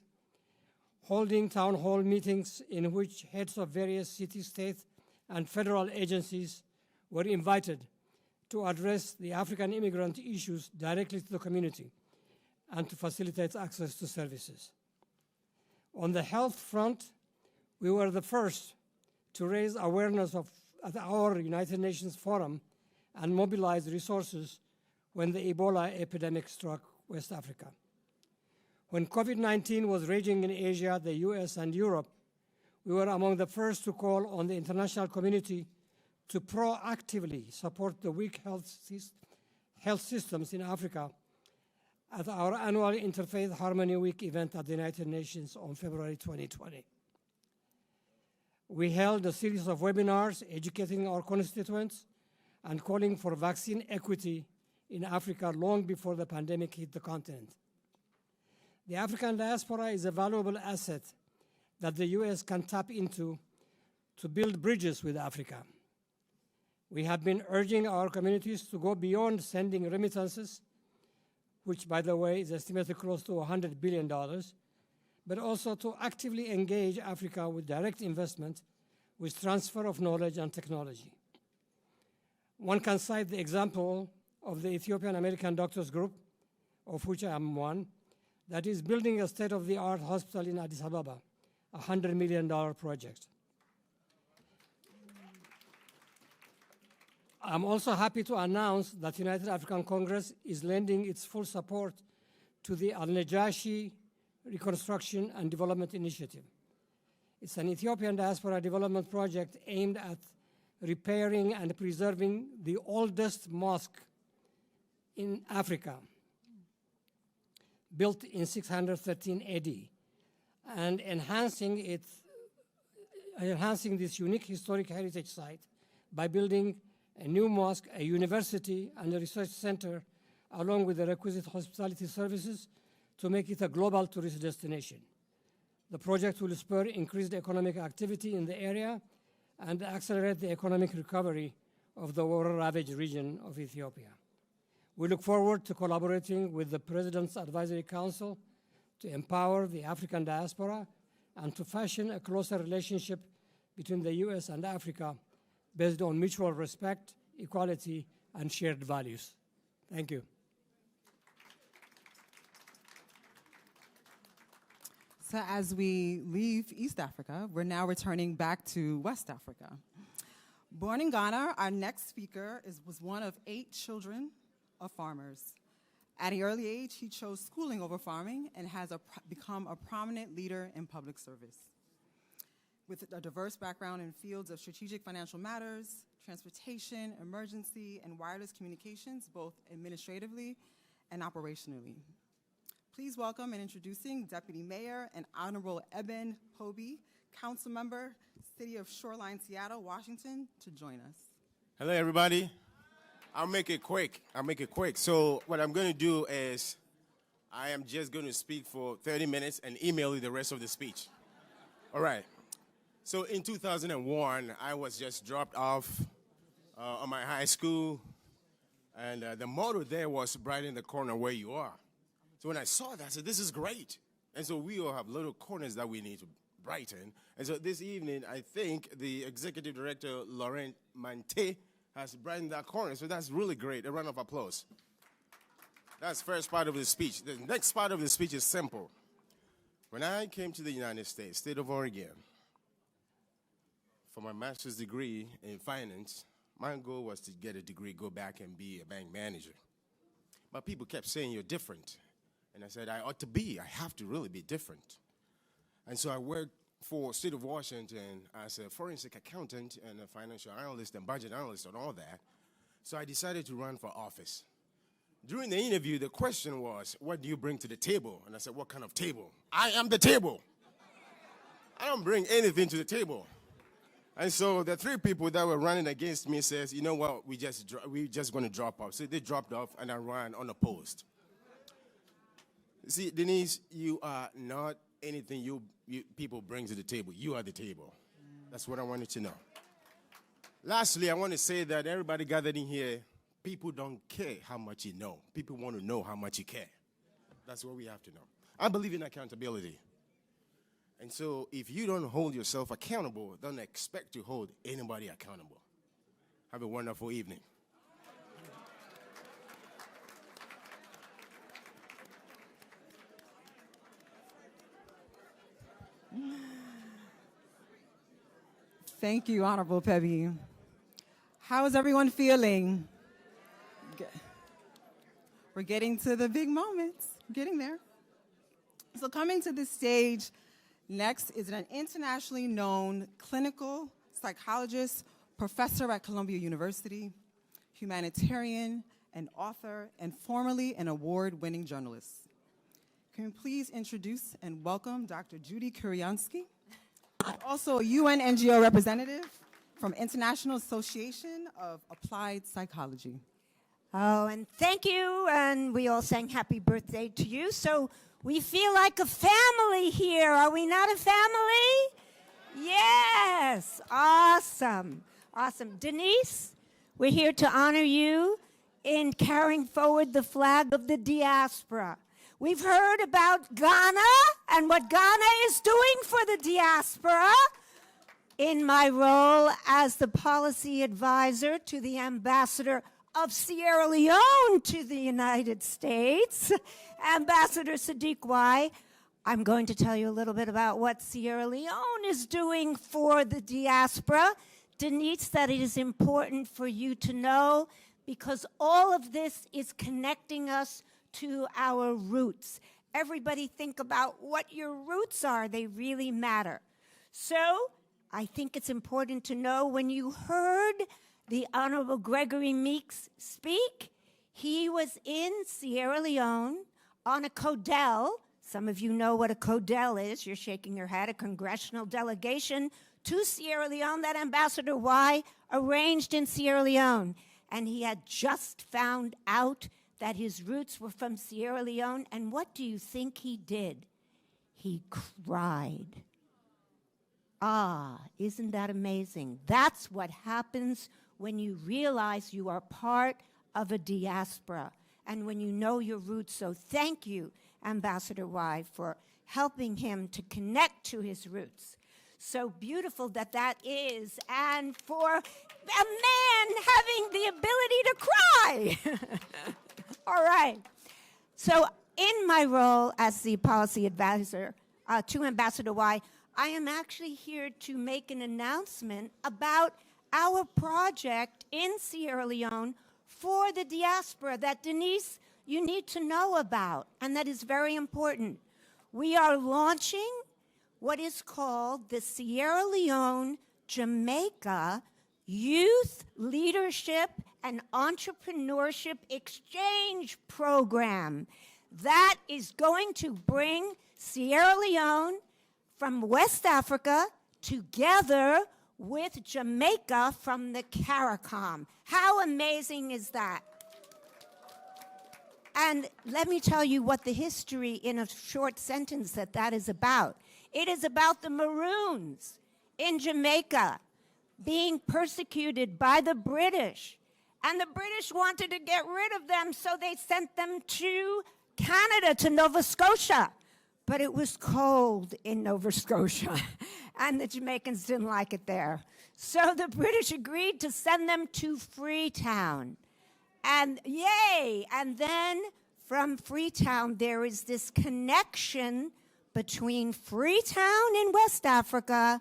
holding town hall meetings in which heads of various city, state, and federal agencies were invited to address the African immigrant issues directly to the community and to facilitate access to services. On the health front, we were the first to raise awareness at our United Nations Forum and mobilize resources when the Ebola epidemic struck West Africa. When COVID-19 was raging in Asia, the US, and Europe, we were among the first to call on the international community to proactively support the weak health systems in Africa at our annual Interfaith Harmony Week event at the United Nations on February 2020. We held a series of webinars educating our constituents and calling for vaccine equity in Africa long before the pandemic hit the continent. The African diaspora is a valuable asset that the US can tap into to build bridges with Africa. We have been urging our communities to go beyond sending remittances, which, by the way, is estimated close to $100 billion, but also to actively engage Africa with direct investment, with transfer of knowledge and technology. One can cite the example of the Ethiopian American Doctors Group, of which I am one, that is building a state-of-the-art hospital in Addis Ababa, a $100 million project. I'm also happy to announce that United African Congress is lending its full support to the Al-Najashi Reconstruction and Development Initiative. It's an Ethiopian diaspora development project aimed at repairing and preserving the oldest mosque in Africa, built in 613 AD, and enhancing this unique historic heritage site by building a new mosque, a university, and a research center, along with the requisite hospitality services to make it a global tourist destination. The project will spur increased economic activity in the area and accelerate the economic recovery of the war-ravaged region of Ethiopia. We look forward to collaborating with the President's Advisory Council to empower the African diaspora and to fashion a closer relationship between the US and Africa based on mutual respect, equality, and shared values. Thank you. So as we leave East Africa, we're now returning back to West Africa. Born in Ghana, our next speaker was one of 8 children of farmers. At an early age, he chose schooling over farming and has become a prominent leader in public service. With a diverse background in fields of strategic financial matters, transportation, emergency, and wireless communications, both administratively and operationally. Please welcome and introducing Deputy Mayor and Honorable Eben Hobie, Council Member, City of Shoreline, Seattle, Washington, to join us. Hello, everybody. I'll make it quick. So what I'm going to do is I am just going to speak for 30 minutes and email you the rest of the speech. All right. So in 2001, I was just dropped off on my high school, and the motto there was brighten the corner where you are. So when I saw that, I said, this is great. And so we all have little corners that we need to brighten. And so this evening, I think the Executive Director, Laurent-Mantey, has brightened that corner. So that's really great. A round of applause. That's the first part of the speech. The next part of the speech is simple. When I came to the United States, state of Oregon, for my master's degree in finance, my goal was to get a degree, go back and be a bank manager. But people kept saying, you're different. And I said, I ought to be. I have to really be different. And so I worked for State of Washington as a forensic accountant and a financial analyst and budget analyst and all that. So I decided to run for office. During the interview, the question was, what do you bring to the table? And I said, what kind of table? I am the table. I don't bring anything to the table. And so the 3 people that were running against me says, you know what, we just going to drop off. So they dropped off, and I ran unopposed. See, Deniece, you are not anything you people bring to the table. You are the table. That's what I wanted to know. Lastly, I want to say that everybody gathered in here, people don't care how much you know. People want to know how much you care. That's what we have to know. I believe in accountability. And so if you don't hold yourself accountable, don't expect to hold anybody accountable. Have a wonderful evening. Thank you, Honorable Pebby. How is everyone feeling? We're getting to the big moments, getting there. So coming to the stage next is an internationally known clinical psychologist, professor at Columbia University, humanitarian, an author, and formerly an award-winning journalist. Can you please introduce and welcome Dr. Judy Kuriansky, also a UN NGO representative from International Association of Applied Psychology. Oh, and thank you, and we all sang happy birthday to you. So we feel like a family here. Are we not a family? Yes, awesome, awesome. Deniece, we're here to honor you in carrying forward the flag of the diaspora. We've heard about Ghana and what Ghana is doing for the diaspora. In my role as the policy advisor to the ambassador of Sierra Leone to the United States, Ambassador Sadiq Y, I'm going to tell you a little bit about what Sierra Leone is doing for the diaspora. Deniece, that it is important for you to know because all of this is connecting us to our roots. Everybody think about what your roots are. They really matter. So I think it's important to know when you heard the Honorable Gregory Meeks speak, he was in Sierra Leone on a CODEL. Some of you know what a CODEL is. You're shaking your head. A congressional delegation to Sierra Leone that Ambassador Y arranged in Sierra Leone. And he had just found out that his roots were from Sierra Leone. And what do you think he did? He cried. Ah, isn't that amazing? That's what happens when you realize you are part of a diaspora and when you know your roots. So thank you, Ambassador Y, for helping him to connect to his roots. So beautiful that that is, and for a man having the ability to cry. All right. So in my role as the policy advisor to Ambassador Y, I am actually here to make an announcement about our project in Sierra Leone for the diaspora that, Deniece, you need to know about, and that is very important. We are launching what is called the Sierra Leone Jamaica Youth Leadership and Entrepreneurship Exchange Program. That is going to bring Sierra Leone from West Africa together with Jamaica from the CARICOM. How amazing is that? And let me tell you what the history in a short sentence that is about. It is about the Maroons in Jamaica being persecuted by the British. And the British wanted to get rid of them, so they sent them to Canada, to Nova Scotia. But it was cold in Nova Scotia, and the Jamaicans didn't like it there. So the British agreed to send them to Freetown. And yay! And then from Freetown, there is this connection between Freetown in West Africa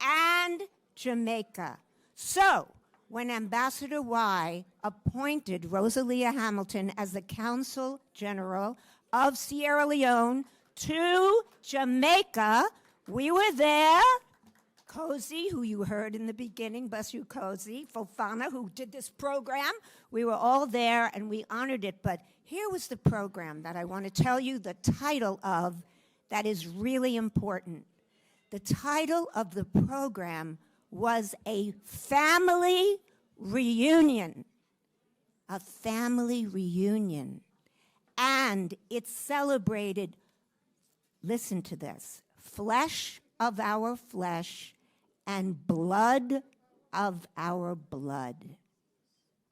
and Jamaica. So when Ambassador Y appointed Rosalia Hamilton as the Consul General of Sierra Leone to Jamaica, we were there. Cozy, who you heard in the beginning, bless you, Cozy, Fofana, who did this program, we were all there and we honored it. But here was the program that I want to tell you the title of that is really important. The title of the program was a family reunion. A family reunion. And it celebrated, listen to this, flesh of our flesh and blood of our blood.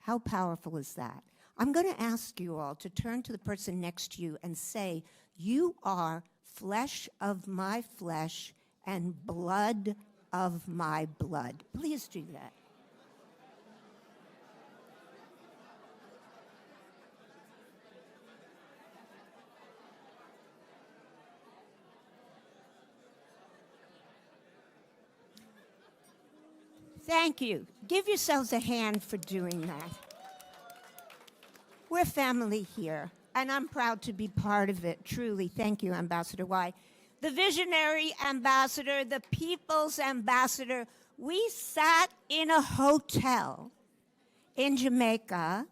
How powerful is that? I'm going to ask you all to turn to the person next to you and say, you are flesh of my flesh and blood of my blood. Please do that. Thank you. Give yourselves a hand for doing that. We're family here, and I'm proud to be part of it, truly. Thank you, Ambassador Y. The visionary ambassador, the people's ambassador. We sat in a hotel in Jamaica,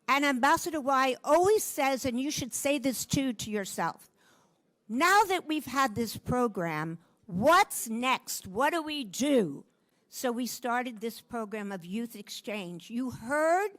and Ambassador Y always says, and you should say this too to yourself, now that we've had this program, what's next? What do we do? So we started this program of youth exchange. You heard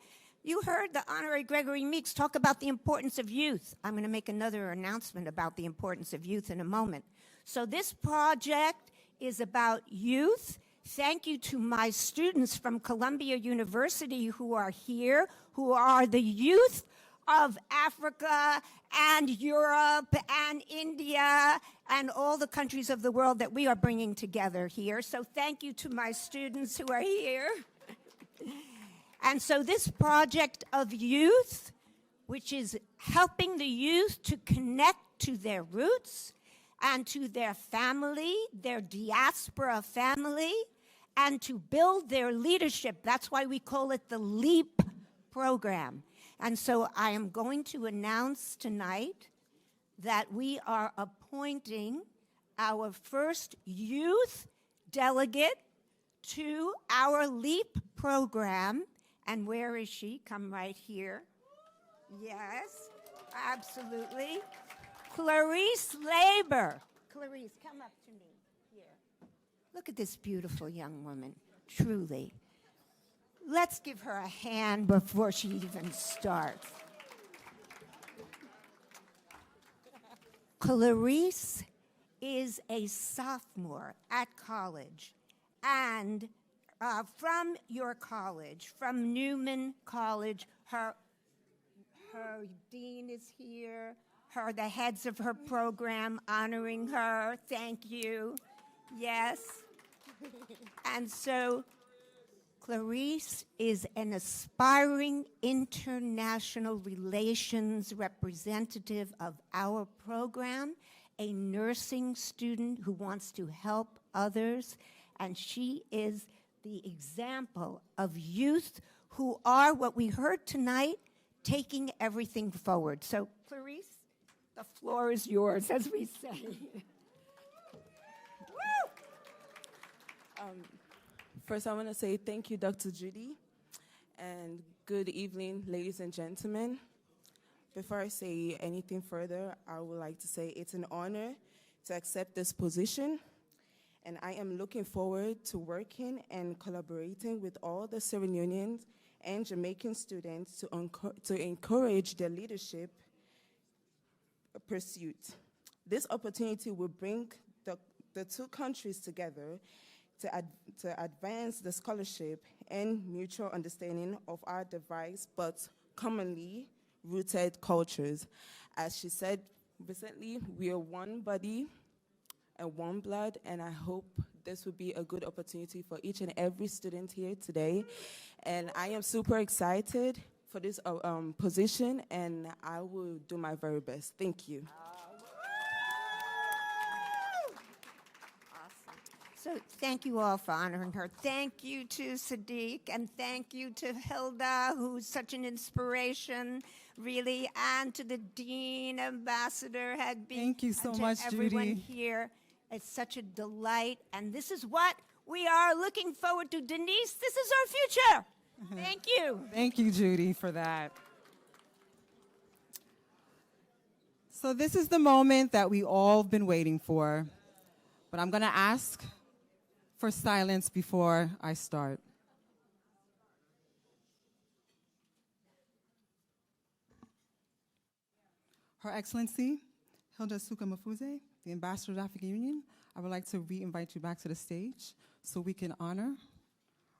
the Honorary Gregory Meeks talk about the importance of youth. I'm going to make another announcement about the importance of youth in a moment. So this project is about youth. Thank you to my students from Columbia University who are here, who are the youth of Africa and Europe and India and all the countries of the world that we are bringing together here. So thank you to my students who are here. And so this project of youth, which is helping the youth to connect to their roots and to their family, their diaspora family, and to build their leadership. That's why we call it the LEAP program. And so I am going to announce tonight that we are appointing our first youth delegate to our LEAP program. And where is she? Come right here. Yes, absolutely. Clarice Laber. Clarice, come up to me here. Look at this beautiful young woman, truly. Let's give her a hand before she even starts. Clarice is a sophomore at college, and from your college, from Newman College, her dean is here, the heads of her program honoring her. Thank you. Yes. And so Clarice is an aspiring international relations representative of our program, a nursing student who wants to help others, and she is the example of youth who are, what we heard tonight, taking everything forward. So, Clarice, the floor is yours, as we say. First, I want to say thank you, Dr. Judy, and good evening, ladies and gentlemen. Before I say anything further, I would like to say it's an honor to accept this position, and I am looking forward to working and collaborating with all the Sierra Leonean and Jamaican students to encourage their leadership pursuit. This opportunity will bring the two countries together to advance the scholarship and mutual understanding of our diverse but commonly rooted cultures. As she said recently, we are one body and one blood, and I hope this will be a good opportunity for each and every student here today. And I am super excited for this position, and I will do my very best. Thank you. So thank you all for honoring her. Thank you to Sadiq, and thank you to Hilda, who's such an inspiration, really, and to the Dean, Ambassador Hegby. Thank you so and to much, everyone Judy. here. It's such a delight, and this is what we are looking forward to. Deniece, this is our future. Thank you. Thank you, Judy, for that. So this is the moment that we all been waiting for, but I'm going to ask for silence before I start. Her Excellency, Hilda Suka Mafuze, the Ambassador of the African Union, I would like to re-invite you back to the stage so we can honor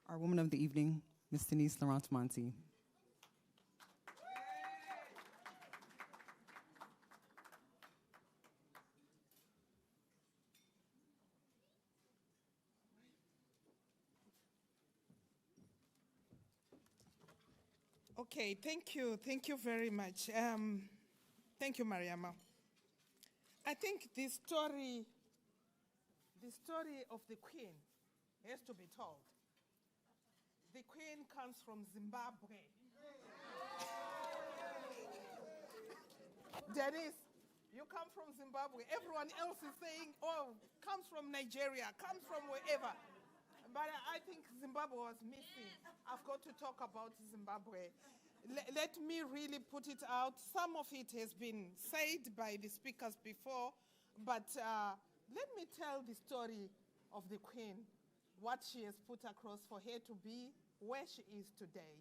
our woman of the evening, Ms. Deniece Laurent-Mantey. Okay, thank you very much. Thank you, Mariama. I think the story of the Queen has to be told. The Queen comes from Zimbabwe. Deniece, you come from Zimbabwe. Everyone else is saying, oh, comes from Nigeria, comes from wherever. But I think Zimbabwe was missing. I've got to talk about Zimbabwe. Let me really put it out. Some of it has been said by the speakers before, but let me tell the story of the Queen, what she has put across for her to be where she is today.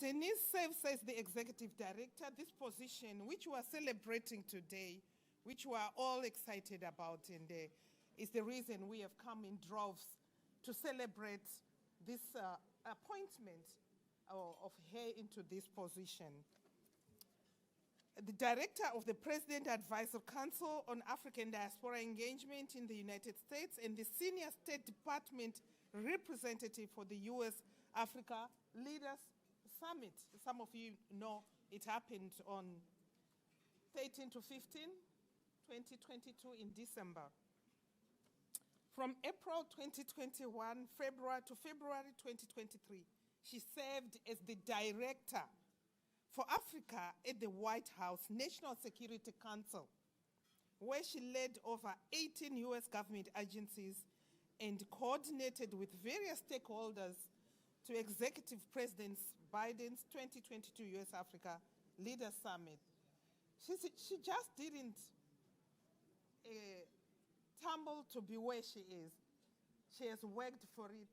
Deniece serves as the executive director. This position, which we are celebrating today, which we are all excited about, and is the reason we have come in droves to celebrate this appointment of her into this position. The director of the President Advisory Council on African Diaspora Engagement in the United States and the Senior State Department representative for the U.S. Africa Leaders Summit. Some of you know it happened on 13 to 15, 2022 in December. From April 2021, February to February 2023, she served as the director for Africa at the White House National Security Council, where she led over 18 U.S. government agencies and coordinated with various stakeholders to Executive President Biden's 2022 U.S. Africa Leaders Summit. She just didn't tumble to be where she is. She has worked for it.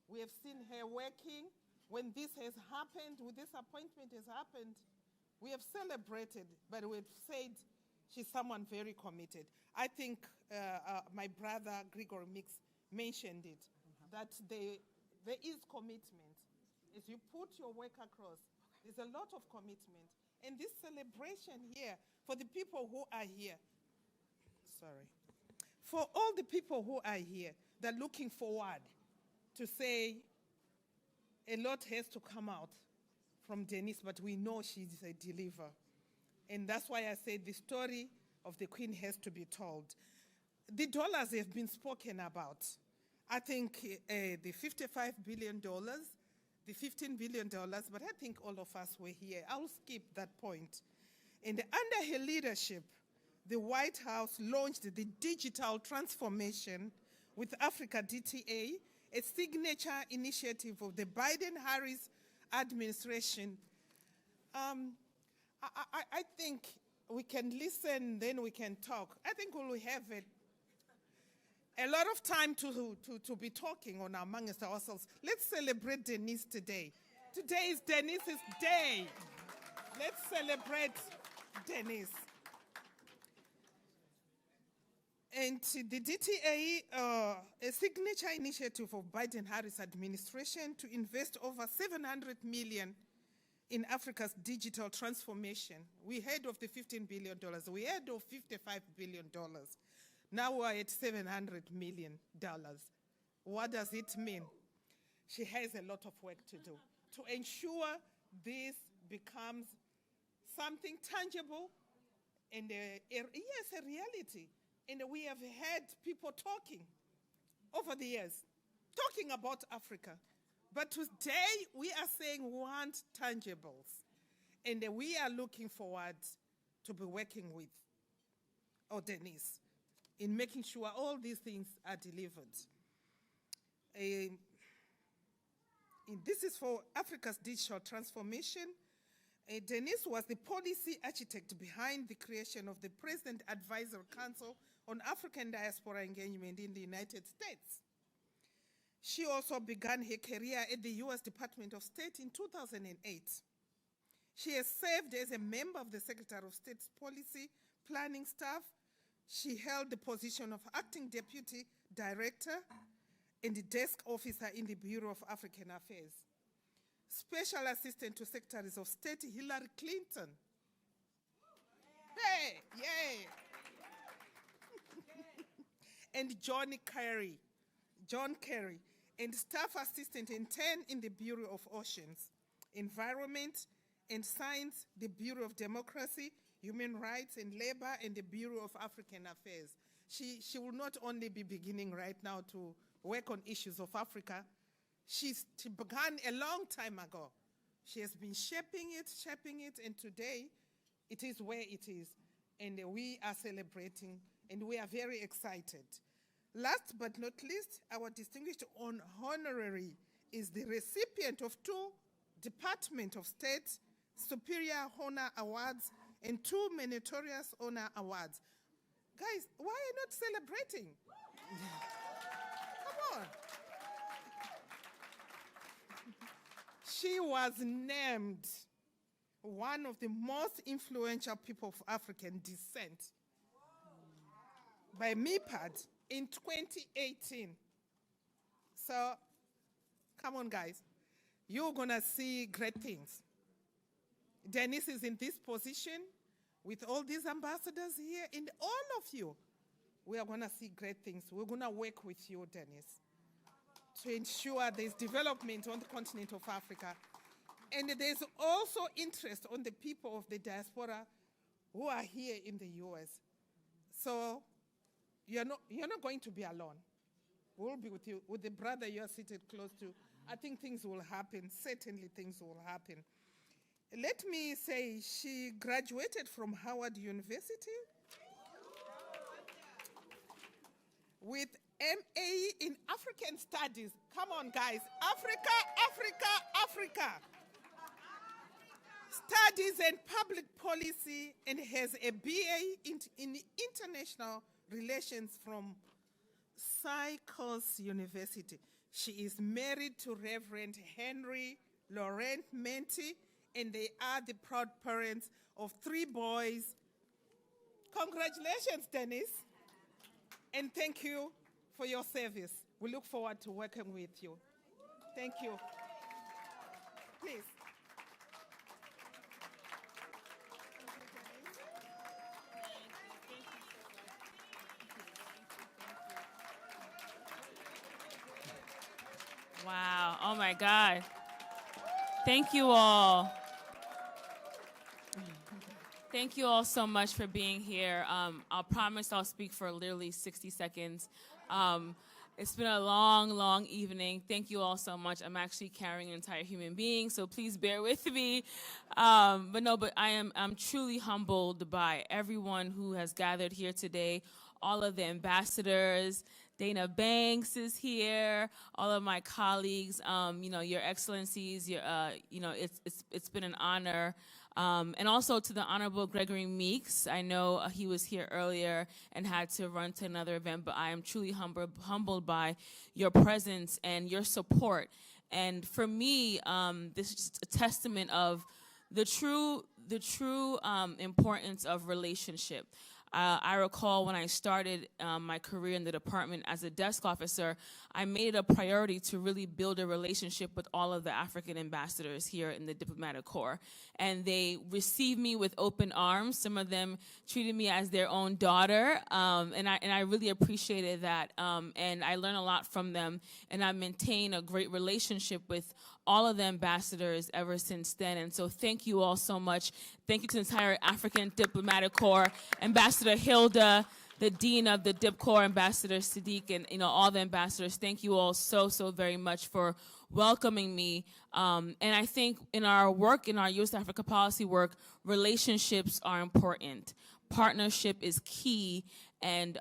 We have seen her working. When this has happened, when this appointment has happened, we have celebrated, but we've said she's someone very committed. I think my brother Grigor Mix mentioned it, that there is commitment. As you put your work across, there's a lot of commitment. And this celebration here, for the people who are here, for all the people who are here, they're looking forward to say a lot has to come out from Deniece, but we know she's a deliver. And that's why I said the story of the Queen has to be told. The dollars have been spoken about. I think the $55 billion, the $15 billion, but I think all of us were here. I'll skip that point. And under her leadership, the White House launched the digital transformation with Africa DTA, a signature initiative of the Biden-Harris administration. I think we can listen, then we can talk. I think we'll have a lot of time to be talking on amongst ourselves. Let's celebrate Deniece today. Today is Deniece's day. Let's celebrate Deniece. And the DTA, a signature initiative of Biden-Harris administration to invest over $700 million in Africa's digital transformation. We heard of the $15 billion. We heard of $55 billion. Now we're at $700 million. What does it mean? She has a lot of work to do to ensure this becomes something tangible and yes, a reality. And we have heard people talking over the years, talking about Africa. But today, we are saying we want tangibles. And we are looking forward to be working with Deniece in making sure all these things are delivered. This is for Africa's digital transformation. Deniece was the policy architect behind the creation of the President Advisory Council on African Diaspora Engagement in the United States. She also began her career at the U.S. Department of State in 2008. She has served as a member of the Secretary of State's Policy Planning Staff. She held the position of Acting Deputy Director and the Desk Officer in the Bureau of African Affairs. Special Assistant to Secretaries of State Hillary Clinton. Hey, yay! And John Kerry, and Staff Assistant Intern in the Bureau of Oceans, Environment and Science, the Bureau of Democracy, Human Rights and Labor, and the Bureau of African Affairs. She will not only be beginning right now to work on issues of Africa, She began a long time ago. She has been shaping it, and today it is where it is. And we are celebrating, and we are very excited. Last but not least, our distinguished honorary is the recipient of 2 Department of State Superior Honor Awards and 2 Meritorious Honor Awards. Guys, why are you not celebrating? Come on. She was named one of the most influential people of African descent by MIPAD in 2018. So, come on, guys. You're going to see great things. Deniece is in this position with all these ambassadors here and all of you. We are going to see great things. We're going to work with you, Deniece, to ensure there's development on the continent of Africa. And there's also interest on the people of the diaspora who are here in the US. So you're not going to be alone. We'll be with you, with the brother you are seated close to. I think things will happen. Certainly things will happen. Let me say she graduated from Howard University with MA in African Studies. Come on, guys. Africa, Africa, Africa. Studies and Public Policy, and has a BA in International Relations from Syracuse University. She is married to Reverend Deniece Laurent-Mantey, and they are the proud parents of 3 boys. Congratulations, Deniece, and thank you for your service. We look forward to working with you. Thank you. Please. Wow. Oh, my God. Thank you all. Thank you all so much for being here. I'll promise I'll speak for literally 60 seconds. It's been a long, long evening. Thank you all so much. I'm actually carrying an entire human being, so please bear with me. But I'm truly humbled by everyone who has gathered here today, all of the ambassadors. Dana Banks is here, all of my colleagues, Your Excellencies, it's been an honor. And also to the Honorable Gregory Meeks. I know he was here earlier and had to run to another event, but I am truly humbled by your presence and your support. And for me, this is just a testament of the true importance of relationship. I recall when I started my career in the department as a desk officer, I made it a priority to really build a relationship with all of the African ambassadors here in the diplomatic corps. And they received me with open arms. Some of them treated me as their own daughter, and I really appreciated that. And I learned a lot from them, and I maintained a great relationship with all of the ambassadors ever since then. And so thank you all so much. Thank you to the entire African Diplomatic Corps, Ambassador Hilda, the Dean of the Dip Corps, Ambassador Sadiq, and all the ambassadors. Thank you all so very much for welcoming me. And I think in our work, in our U.S. Africa policy work, relationships are important. Partnership is key, and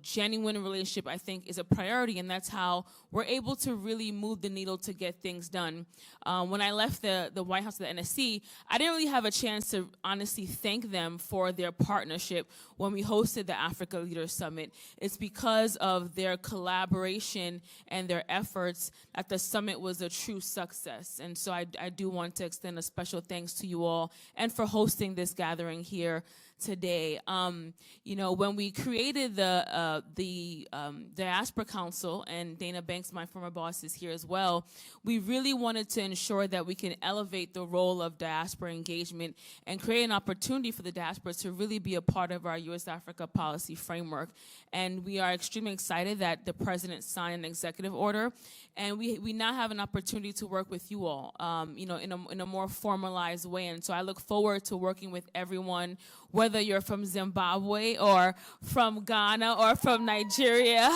genuine relationship, I think, is a priority, and that's how we're able to really move the needle to get things done. When I left the White House, the NSC, I didn't really have a chance to honestly thank them for their partnership when we hosted the Africa Leaders Summit. It's because of their collaboration and their efforts that the summit was a true success. And so I do want to extend a special thanks to you all and for hosting this gathering here today. When we created the Diaspora Council, and Dana Banks, my former boss, is here as well, we really wanted to ensure that we can elevate the role of diaspora engagement and create an opportunity for the diaspora to really be a part of our U.S. Africa policy framework. And we are extremely excited that the president signed an executive order, and we now have an opportunity to work with you all, in a more formalized way. And so I look forward to working with everyone, whether you're from Zimbabwe or from Ghana or from Nigeria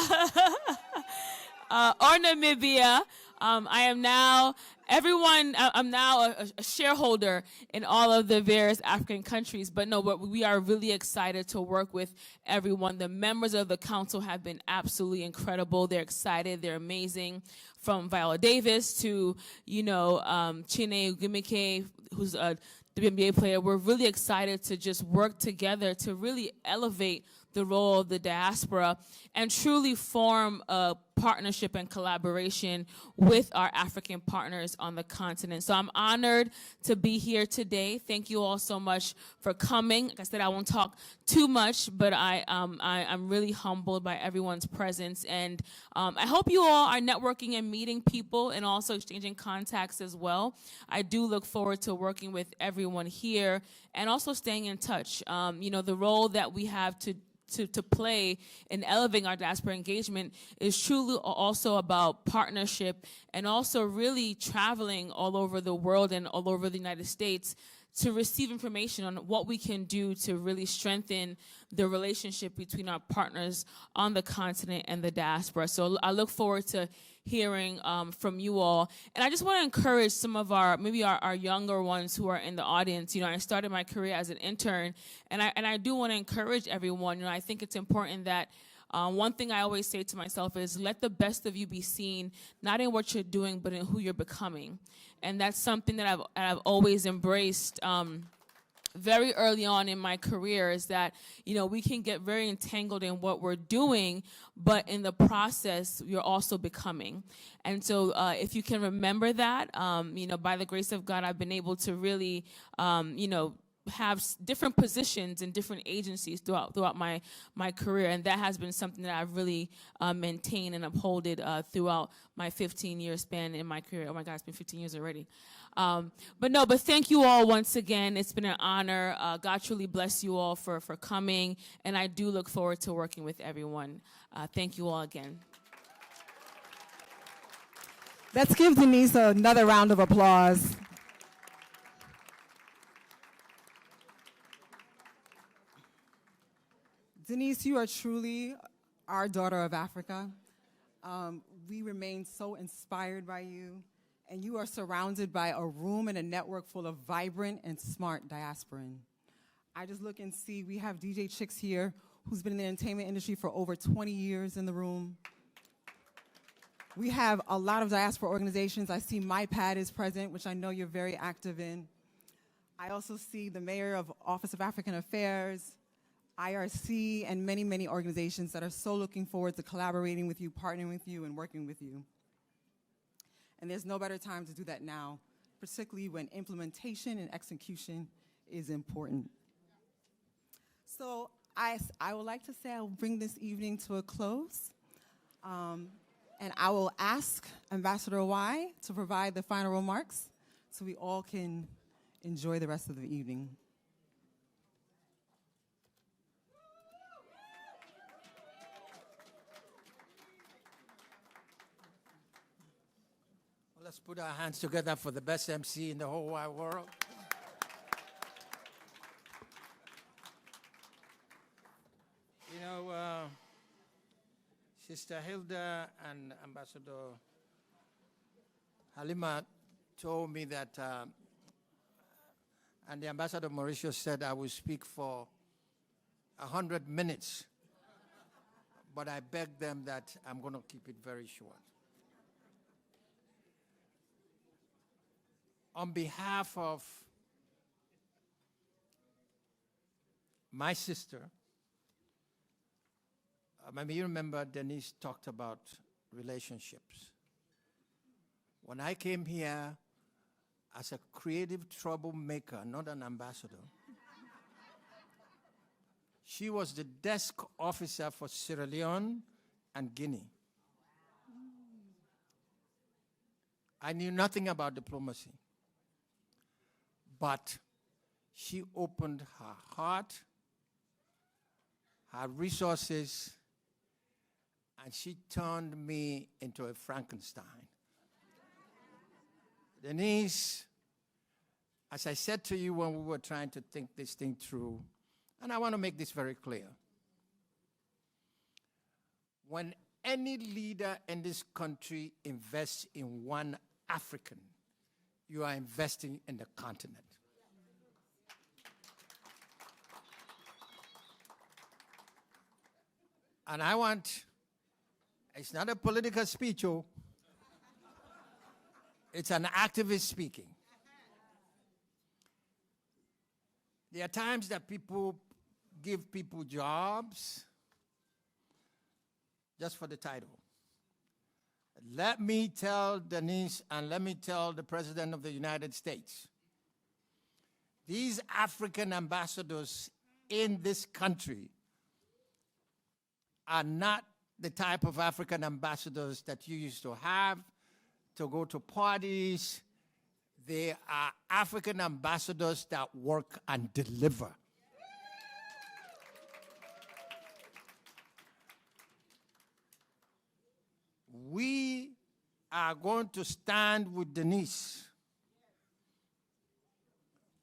or Namibia. I am now I'm now a shareholder in all of the various African countries. But no, but we are really excited to work with everyone. The members of the council have been absolutely incredible. They're excited. They're amazing. From Viola Davis to, Chine Ugimike, who's a WNBA player. We're really excited to just work together to really elevate the role of the diaspora and truly form a partnership and collaboration with our African partners on the continent. So I'm honored to be here today. Thank you all so much for coming. Like I said, I won't talk too much, but I'm really humbled by everyone's presence. And I hope you all are networking and meeting people and also exchanging contacts as well. I do look forward to working with everyone here and also staying in touch. The role that we have to play in elevating our diaspora engagement is truly also about partnership and also really traveling all over the world and all over the United States to receive information on what we can do to really strengthen the relationship between our partners on the continent and the diaspora. So I look forward to hearing from you all. And I just want to encourage some of our younger ones who are in the audience. I started my career as an intern, and I do want to encourage everyone. I think it's important that one thing I always say to myself is let the best of you be seen, not in what you're doing, but in who you're becoming. And that's something that I've always embraced very early on in my career, is that, we can get very entangled in what we're doing, but in the process, you're also becoming. And so if you can remember that, by the grace of God, I've been able to really, have different positions in different agencies throughout my career, and that has been something that I've really maintained and upholded throughout my 15-year span in my career. Oh my God, it's been 15 years already. But thank you all once again. It's been an honor. God truly bless you all for coming, and I do look forward to working with everyone. Thank you all again. Let's give Deniece another round of applause. Deniece, you are truly our daughter of Africa. We remain so inspired by you, and you are surrounded by a room and a network full of vibrant and smart diasporan. I just look and see we have DJ Chicks here, who's been in the entertainment industry for over 20 years in the room. We have a lot of diaspora organizations. I see MyPad is present, which I know you're very active in. I also see the Mayor of Office of African Affairs, IRC, and many, many organizations that are so looking forward to collaborating with you, partnering with you, and working with you. And there's no better time to do that now, particularly when implementation and execution is important. So I would like to say I'll bring this evening to a close. And I will ask Ambassador Y to provide the final remarks so we all can enjoy the rest of the evening. Well, let's put our hands together for the best MC in the whole wide world. Sister Hilda and Ambassador Halima told me that, and the Ambassador Mauricio said I will speak for 100 minutes, but I begged them that I'm going to keep it very short. On behalf of my sister, maybe you remember Deniece talked about relationships. When I came here as a creative troublemaker, not an ambassador, she was the desk officer for Sierra Leone and Guinea. I knew nothing about diplomacy, but she opened her heart, her resources, and she turned me into a Frankenstein. Deniece, as I said to you when we were trying to think this thing through, and I want to make this very clear. When any leader in this country invests in one African, you are investing in the continent. And I want, it's not a political speech, oh. It's an activist speaking. There are times that people give people jobs just for the title. Let me tell Deniece and let me tell the President of the United States, these African ambassadors in this country are not the type of African ambassadors that you used to have to go to parties. They are African ambassadors that work and deliver. We are going to stand with Deniece.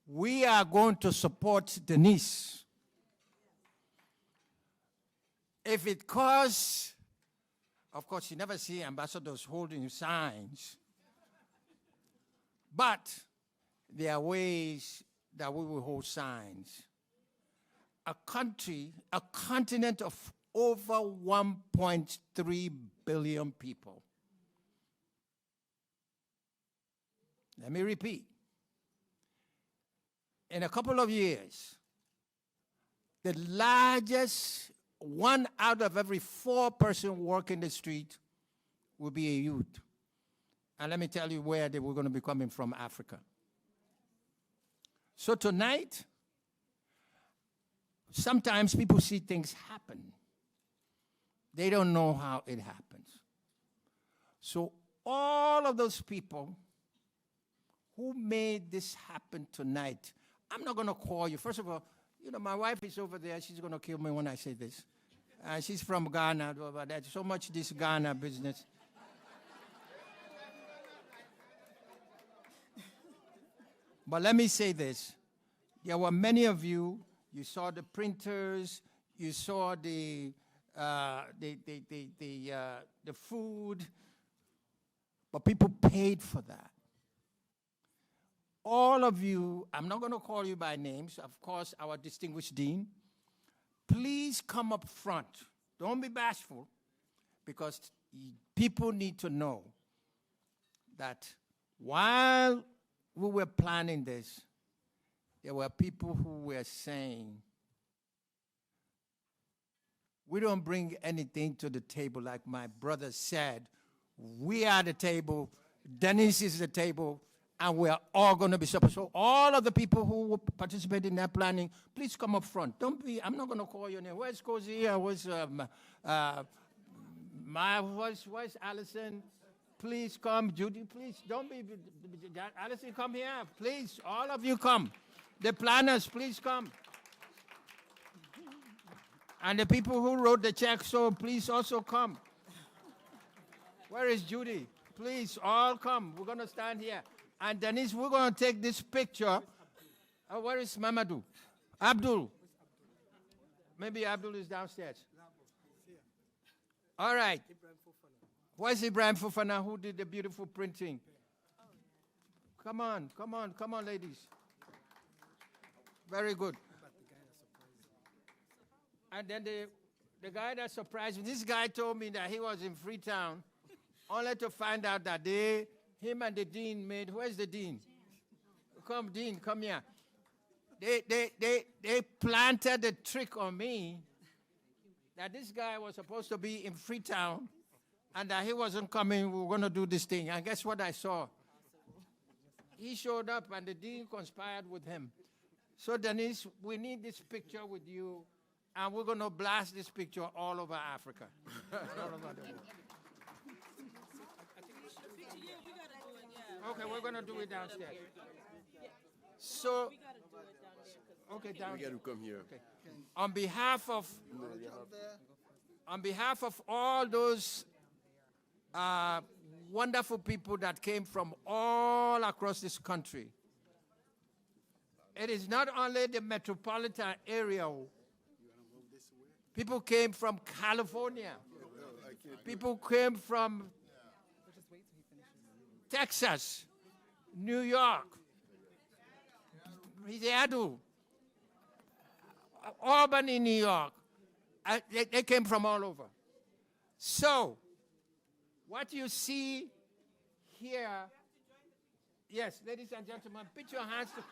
We are going to support Deniece. If it costs, of course, you never see ambassadors holding signs, but there are ways that we will hold signs. A country, a continent of over 1.3 billion people. Let me repeat. In a couple of years, the largest, 1 out of every 4 persons working the street will be a youth. And let me tell you where they were going to be coming from, Africa. So tonight, sometimes people see things happen. They don't know how it happens. So all of those people who made this happen tonight, I'm not going to call you. First of all, you know, my wife is over there. She's going to kill me when I say this. She's from Ghana. There's so much this Ghana business. But let me say this. There were many of you. You saw the printers. You saw the food. But people paid for that. All of you, I'm not going to call you by names, of course, our distinguished dean. Please come up front. Don't be bashful, because people need to know that while we were planning this, there were people who were saying, we don't bring anything to the table, like my brother said. We are the table, Deniece is the table, and we are all going to be supported. So all of the people who will participate in that planning, please come up front. Don't be, I'm not going to call your name. Where's Cozy? Where's where's Allison? Please come. Judy, please, don't be, Allison, come here. Please, all of you come. The planners, please come. And the people who wrote the check, so please also come. Where is Judy? Please, all come. We're going to stand here. And Deniece, we're going to take this picture. Where is Mamadou? Abdul. Maybe Abdul is downstairs. All right. Where's Ibrahim Fofana, who did the beautiful printing? Come on, come on, come on, ladies. Very good. And then the guy that surprised me, this guy told me that he was in Freetown, only to find out that him and the dean made, where's the dean? Come, Dean, come here. They planted the trick on me that this guy was supposed to be in Freetown and that he wasn't coming, we were going to do this thing. And guess what I saw? He showed up and the dean conspired with him. So Deniece, we need this picture with you, and we're going to blast this picture all over Africa. All over the world. Okay, we're going to do it downstairs. So, okay, down. We got to come here. Okay. On behalf of all those wonderful people that came from all across this country, it is not only the metropolitan area. People came from California. People came from Texas, New York, Seattle, Albany, New York. They came from all over. So, what you see here, yes, ladies and gentlemen, put your hands to.